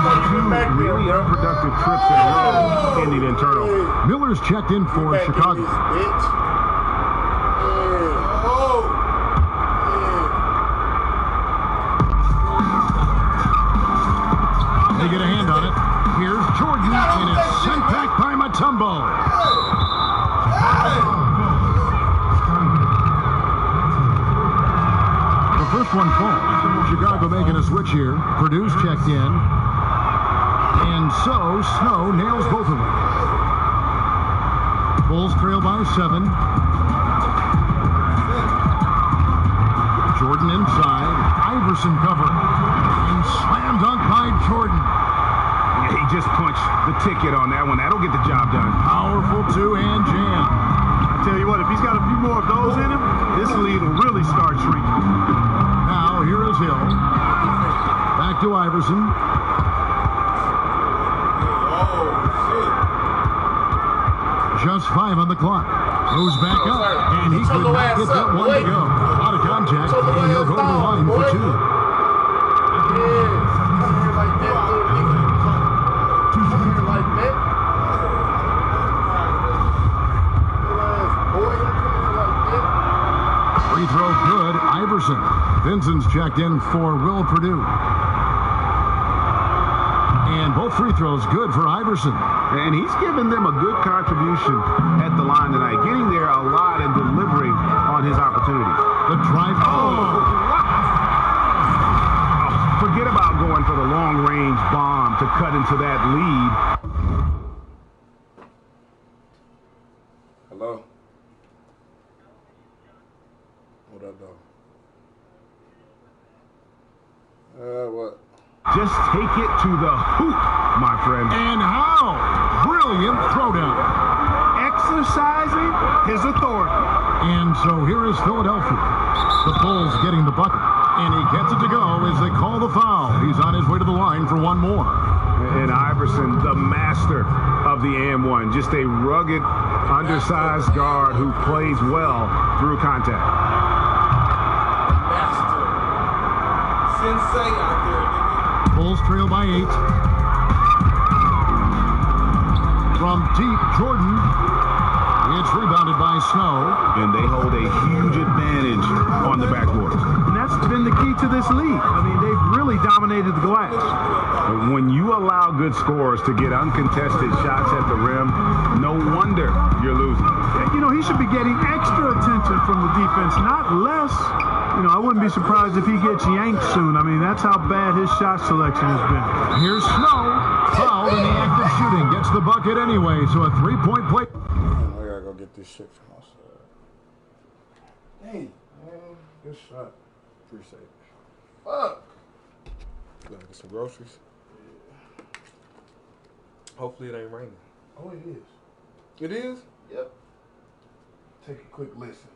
Two really unproductive trips in a row ending in turnover. Miller's checked in for Chicago. They get a hand on it. Here's Jordan, and it's sent back by Mutombo. The first one falls. Chicago making a switch here. Purdue's checked in. And so, Snow nails both of them. Bulls trail by 7. Jordan inside. Iverson cover. And slam dunk by Jordan. Yeah, he just punched the ticket on that one. That'll get the job done. Powerful two-hand jam. I tell you what, if he's got a few more of those in him, this lead will really start shrinking. Now, here is Hill. Back to Iverson. Just 5 on the clock. Goes back up, and he could not get that one to go. Out of contact, and he'll go to the line for 2. Free throw good, Iverson. Vincent's checked in for Will Purdue. And both free throws good for Iverson. And he's given them a good contribution at the line tonight, getting there a lot and delivering on his opportunities. The drive. Forget about going for the long-range bomb to cut into that lead. Hello? What up, dog? What? Just take it to the hoop, my friend. And how? Brilliant throwdown. Exercising his authority. And so here is Philadelphia. The Bulls getting the bucket. And he gets it to go as they call the foul. He's on his way to the line for one more. And Iverson, the master of the and-one. Just a rugged, undersized guard who plays well through contact. Master. Sensei out there, nigga. Bulls trail by 8. From deep, Jordan. It's rebounded by Snow. And they hold a huge advantage on the backboard. And that's been the key to this league. I mean, they've really dominated the glass. When you allow good scorers to get uncontested shots at the rim, no wonder you're losing. You know, he should be getting extra attention from the defense, not less. You know, I wouldn't be surprised if he gets yanked soon. I mean, that's how bad his shot selection has been. Here's Snow. Fouled in the act of shooting. Gets the bucket anyway, so a three-point play. I gotta go get this shit from outside. Dang, man. Good shot. Appreciate it. Fuck. Gotta get some groceries. Hopefully it ain't raining. Oh, it is. It is? Yep. Take a quick listen.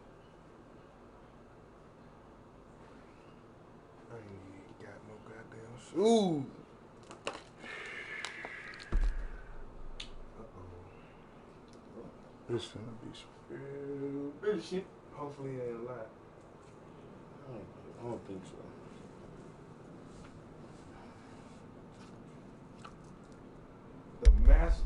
I ain't got no goddamn shoes. This finna be some real bit of shit. Hopefully it ain't a lot. I don't think so. The master.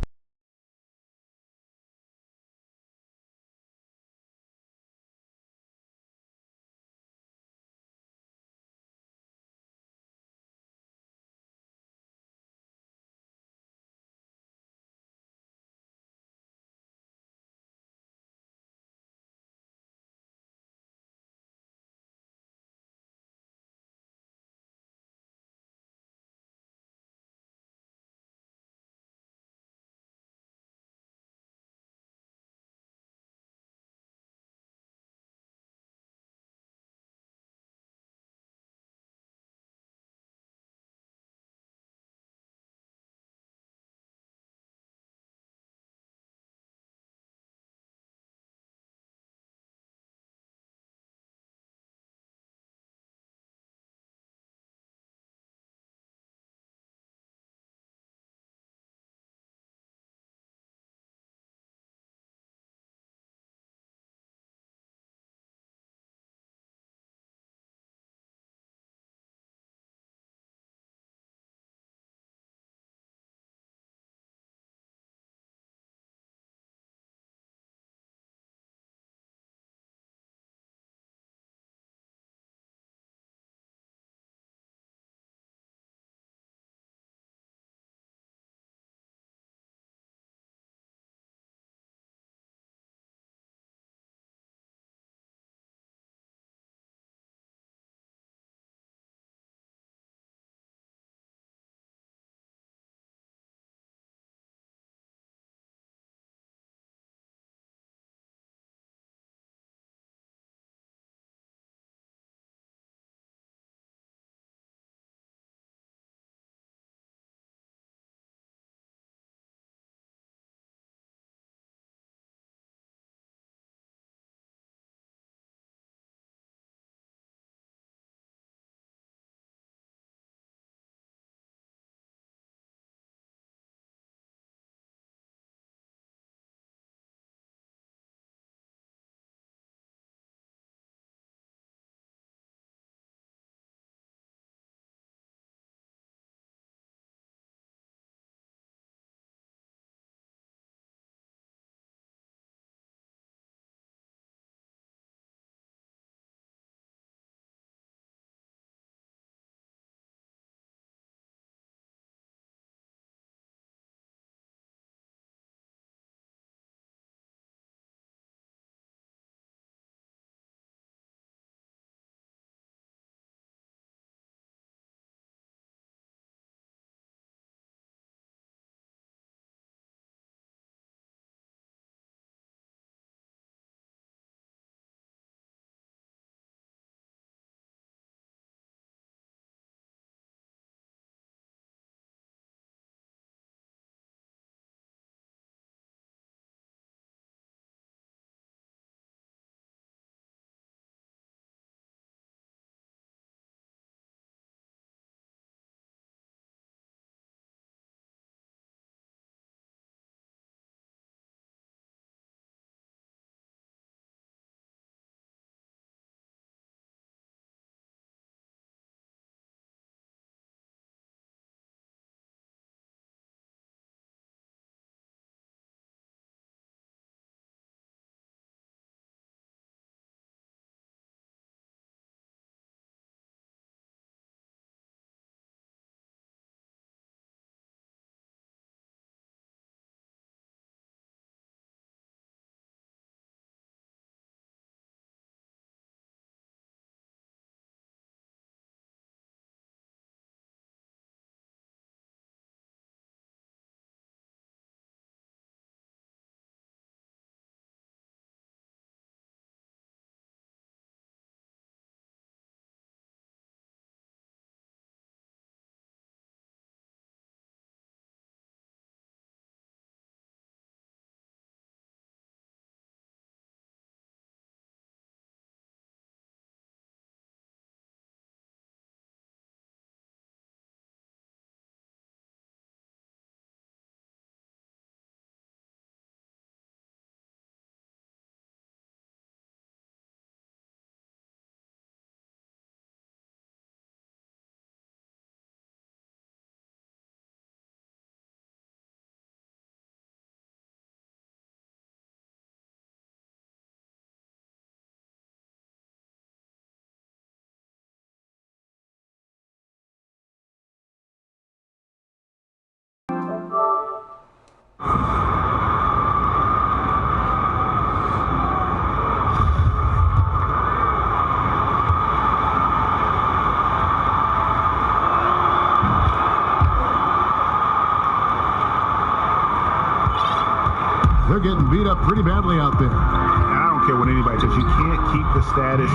they're getting beat up pretty badly out there. I don't care what anybody says. You can't keep the status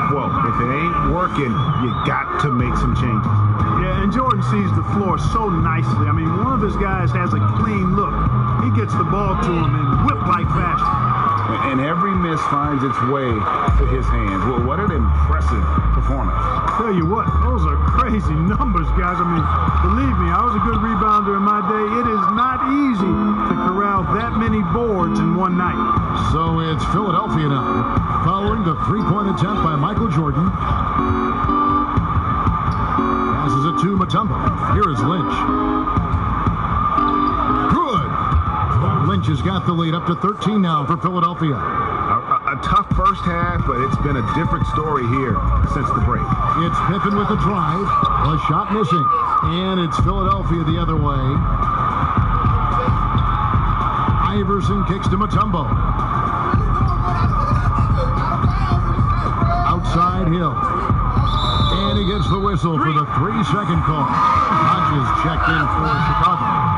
quo. If it ain't working, you got to make some changes. Yeah, and Jordan sees the floor so nicely. I mean, one of his guys has a clean look. He gets the ball to him in whip-like fashion. And every miss finds its way to his hands. Well, what an impressive performance. Tell you what, those are crazy numbers, guys. I mean, believe me, I was a good rebounder in my day. It is not easy to corral that many boards in one night. So it's Philadelphia now, following the three-point attempt by Michael Jordan. Passes it to Mutombo. Here is Lynch. Good. Lynch has got the lead up to 13 now for Philadelphia. A tough first half, but it's been a different story here since the break. It's Pippen with the drive. A shot missing. And it's Philadelphia the other way. Iverson kicks to Mutombo. Outside Hill. And he gets the whistle for the 3-second call. Hodges checked in for Chicago.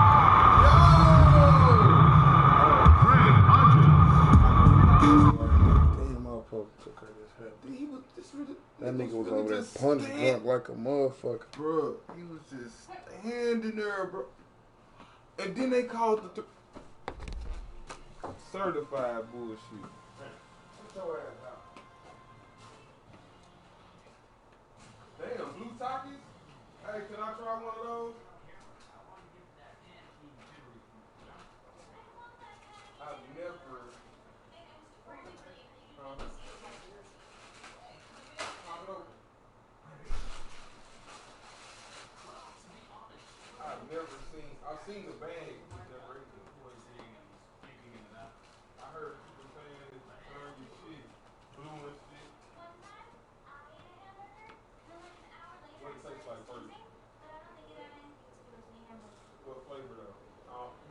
That nigga was over there punch drunk like a motherfucker. Bro, he was just standing there, bro. And then they called the certified bullshit. Get your ass out. Damn, blue Takis? Hey, can I try one of those? I've never... I've seen the bag. I heard people saying it's turn your shit blue and shit. What it tastes like first? What flavor though?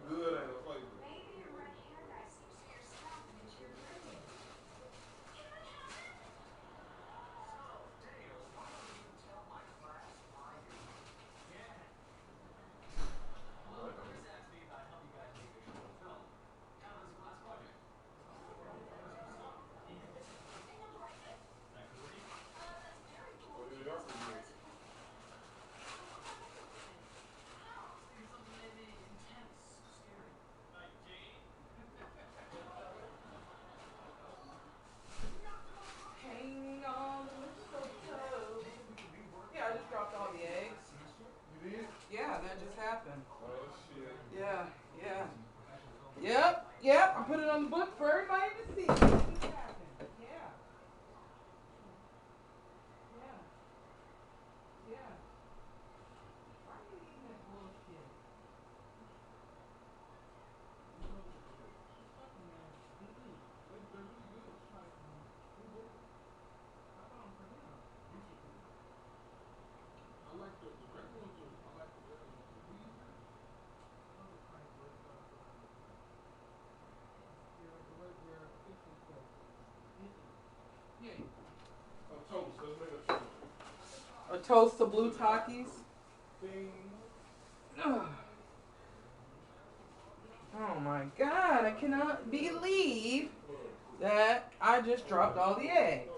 Good ain't a flavor. Yep, I put it on the book for everybody to see. Yeah. Why are you eating that bullshit? A toast to blue Takis. Oh my God, I cannot believe that I just dropped all the eggs.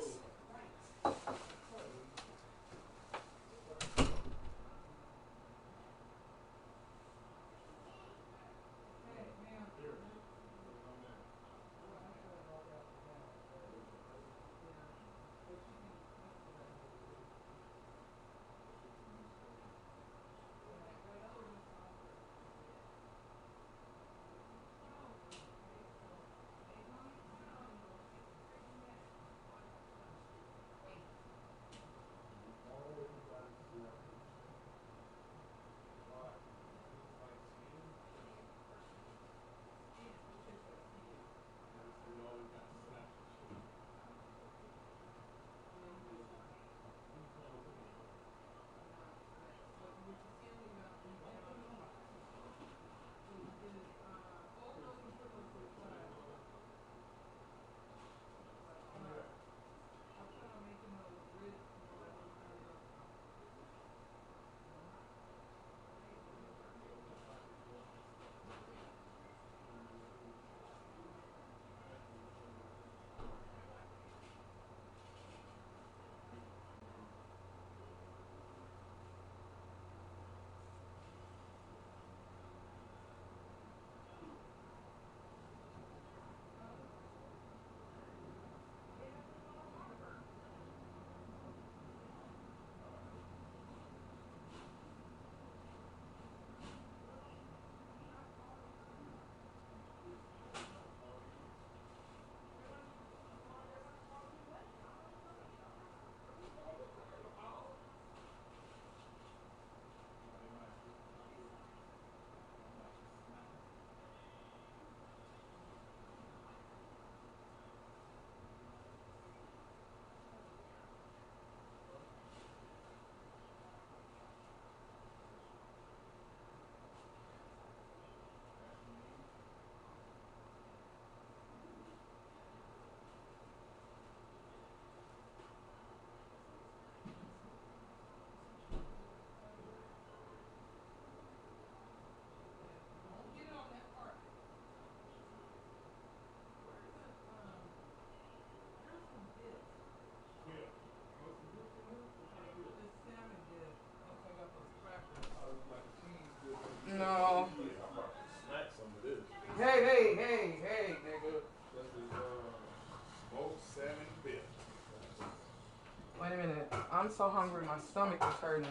I'm so hungry, my stomach is hurting.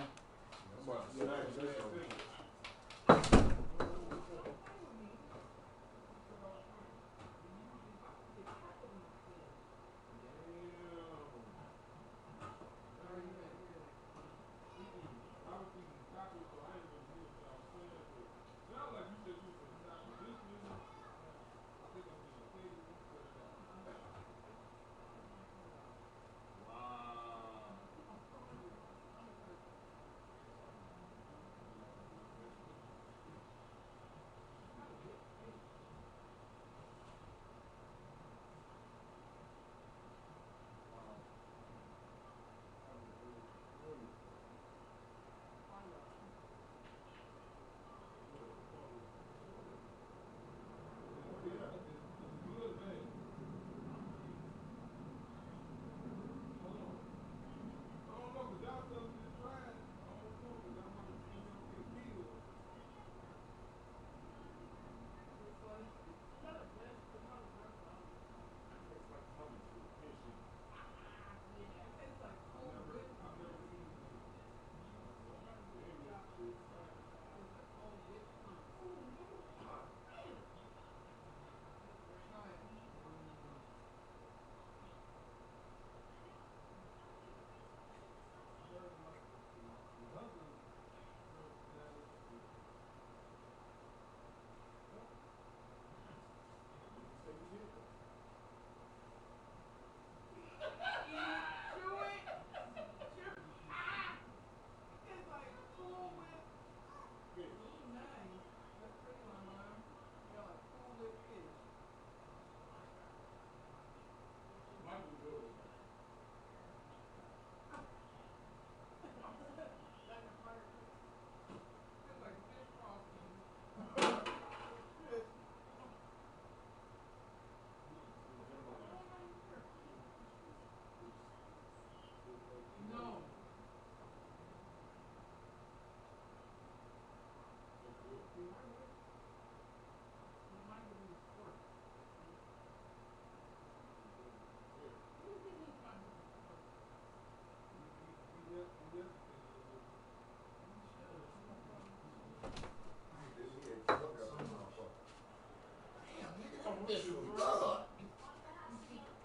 This is blood.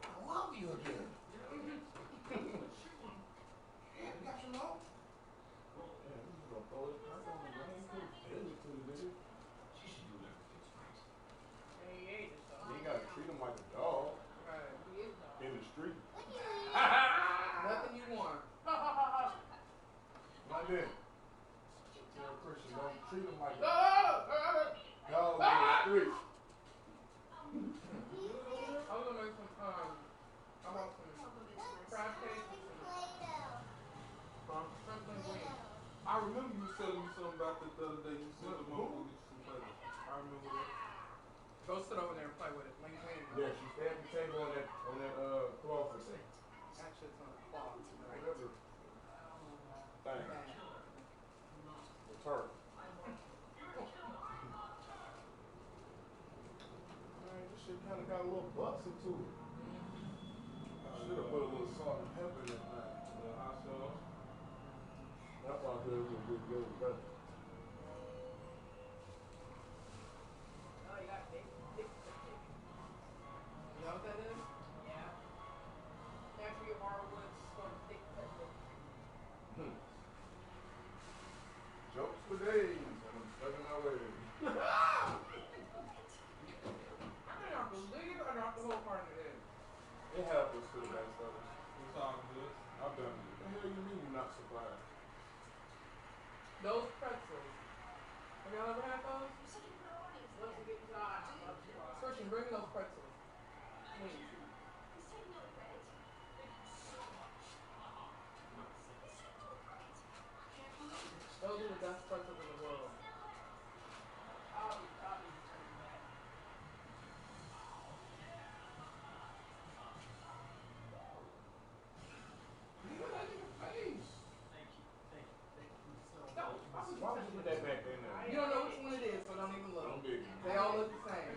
I love you again. Yeah, you got some more? She should do that for 6 months. You gotta treat him like a dog. In the street. Nothing you want. Not then. Tell Christian, don't treat him like a dog in the street. I was gonna make some, I want some crab cakes and some shrimp and wings. I remember you telling me something about that the other day. You said the mom will get you some plates. I remember that. Go sit over there and play with it. Link in. Yeah, she stayed at the table on that cloth. That shit's on the clock. Whatever. Thing. The turf. Man, this shit kinda got a little bucks into it. I should have put a little salt and pepper in it, man. A little hot sauce. That's why I feel it was good, good, better. You know what that is? Yeah. After your Marwood's sort of thick pepper. Jokes for days, and I'm stuck in my way. I cannot believe I knocked the whole part of it. It happens to the best of us. It's all good. I've done it. What the hell you mean you're not surprised? Those pretzels. Have y'all ever had those? Christian, bring me those pretzels. Please. Those are the best pretzels in the world. Why would you put that back in there? You don't know which one it is, so don't even look. Don't be. They all look the same.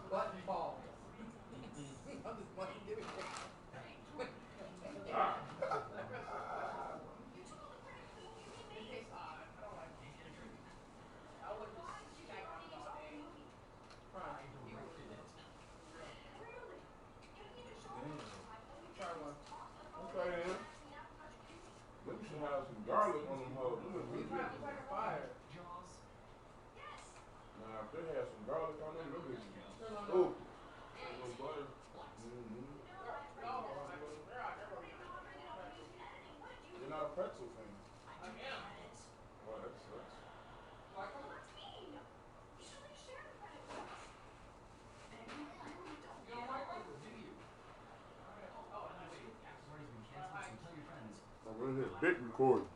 Button balls. I'm just fucking giving it. They had some garlic on them. Them bitches. Ooh. Little butter. You're not a pretzel fan. Well, that sucks. I'm in here, big recording.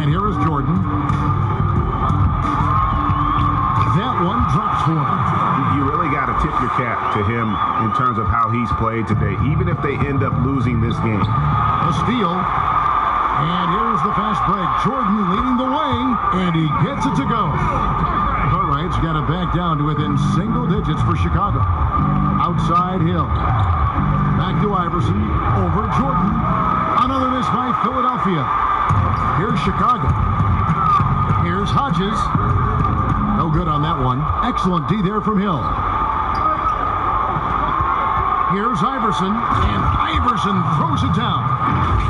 And here is Jordan. That one drops for him. You really got to tip your cap to him in terms of how he's played today, even if they end up losing this game. A steal. And here's the fast break. Jordan leading the way, and he gets it to go. All right, it's got it back down to within single digits for Chicago. Outside Hill. Back to Iverson. Over Jordan. Another miss by Philadelphia. Here's Chicago. Here's Hodges. No good on that one. Excellent D there from Hill. Here's Iverson, and Iverson throws it down.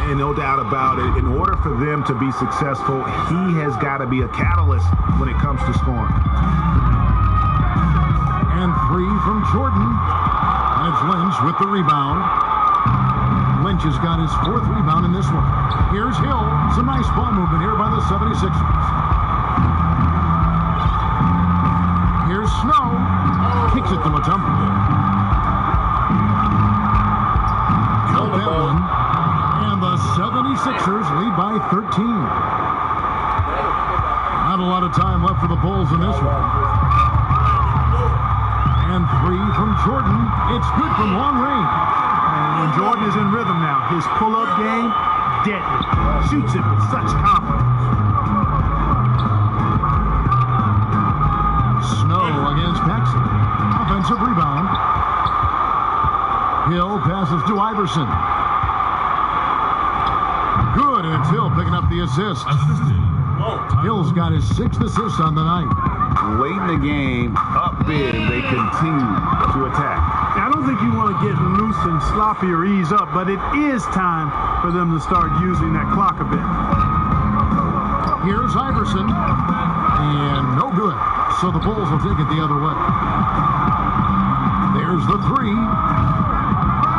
And no doubt about it, in order for them to be successful, he has got to be a catalyst when it comes to scoring. And three from Jordan. And it's Lynch with the rebound. Lynch has got his fourth rebound in this one. Here's Hill. Some nice ball movement here by the 76ers. Here's Snow. Kicks it to Mutombo. Held that one. And the 76ers lead by 13. Not a lot of time left for the Bulls in this one. And three from Jordan. It's good from long range. And Jordan is in rhythm now. His pull-up game, deadly. Shoots it with such confidence. Snow against Paxson. Offensive rebound. Hill passes to Iverson. Good, and it's Hill picking up the assist. Hill's got his sixth assist on the night. Late in the game, up big, they continue to attack. I don't think you want to get loose and sloppy or ease up, but it is time for them to start using that clock a bit. Here's Iverson, and no good. So the Bulls will take it the other way. There's the three.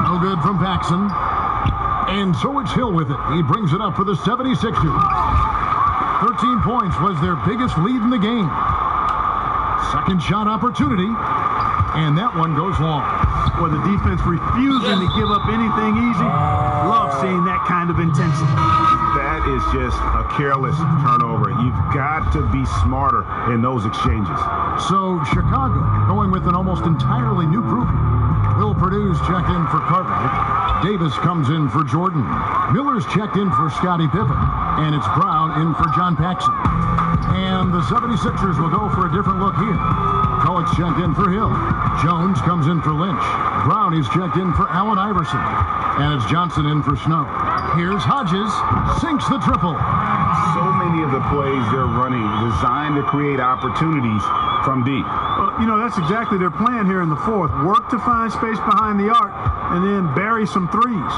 No good from Paxson. And so it's Hill with it. He brings it up for the 76ers. 13 points was their biggest lead in the game. Second shot opportunity. And that one goes long. Well, the defense refusing to give up anything easy. Love seeing that kind of intensity. That is just a careless turnover. You've got to be smarter in those exchanges. So Chicago going with an almost entirely new group. Will Purdue's checked in for Cartwright. Davis comes in for Jordan. Miller's checked in for Scottie Pippen. And it's Brown in for John Paxson. And the 76ers will go for a different look here. Coates checked in for Hill. Jones comes in for Lynch. Brown is checked in for Allen Iverson. And it's Johnson in for Snow. Here's Hodges. Sinks the triple. So many of the plays they're running designed to create opportunities from deep. Well, you know, that's exactly their plan here in the fourth. Work to find space behind the arc and then bury some threes.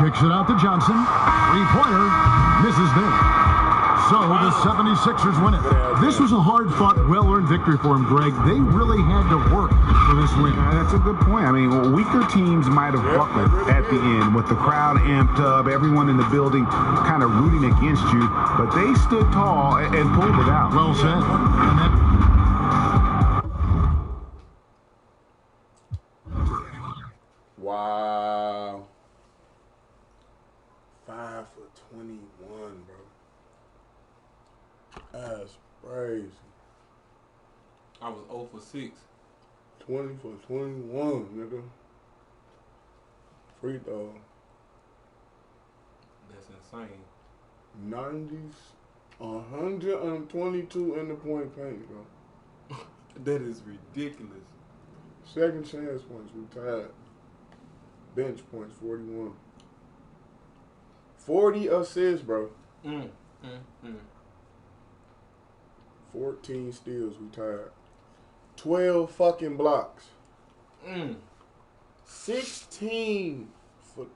Kicks it out to Johnson. Three-pointer. Misses there. So the 76ers win it. This was a hard-fought, well-earned victory for them, Greg. They really had to work for this win. That's a good point. I mean, weaker teams might have buckled at the end with the crowd amped up, everyone in the building kind of rooting against you, but they stood tall and pulled it out. Well said. And that Wow. 5 for 21, bro. That's crazy. I was 0 for 6. 20 for 21, nigga. Free throw. That's insane. 90s, 122 in the point paint, bro. That is ridiculous. Second chance points, we tied. Bench points, 41. 40 assists, bro. 14 steals, we tied. 12 fucking blocks. 16 for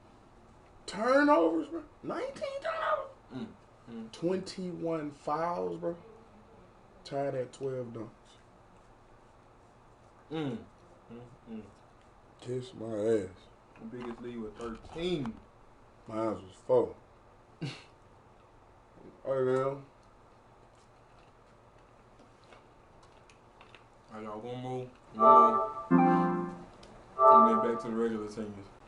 turnovers, bro. 19 turnovers. 21 fouls, bro. Tied at 12 dunks. Kiss my ass. The biggest lead was 13. Mine was 4. All right, now. All right, y'all, one more. And then back to the regular teams.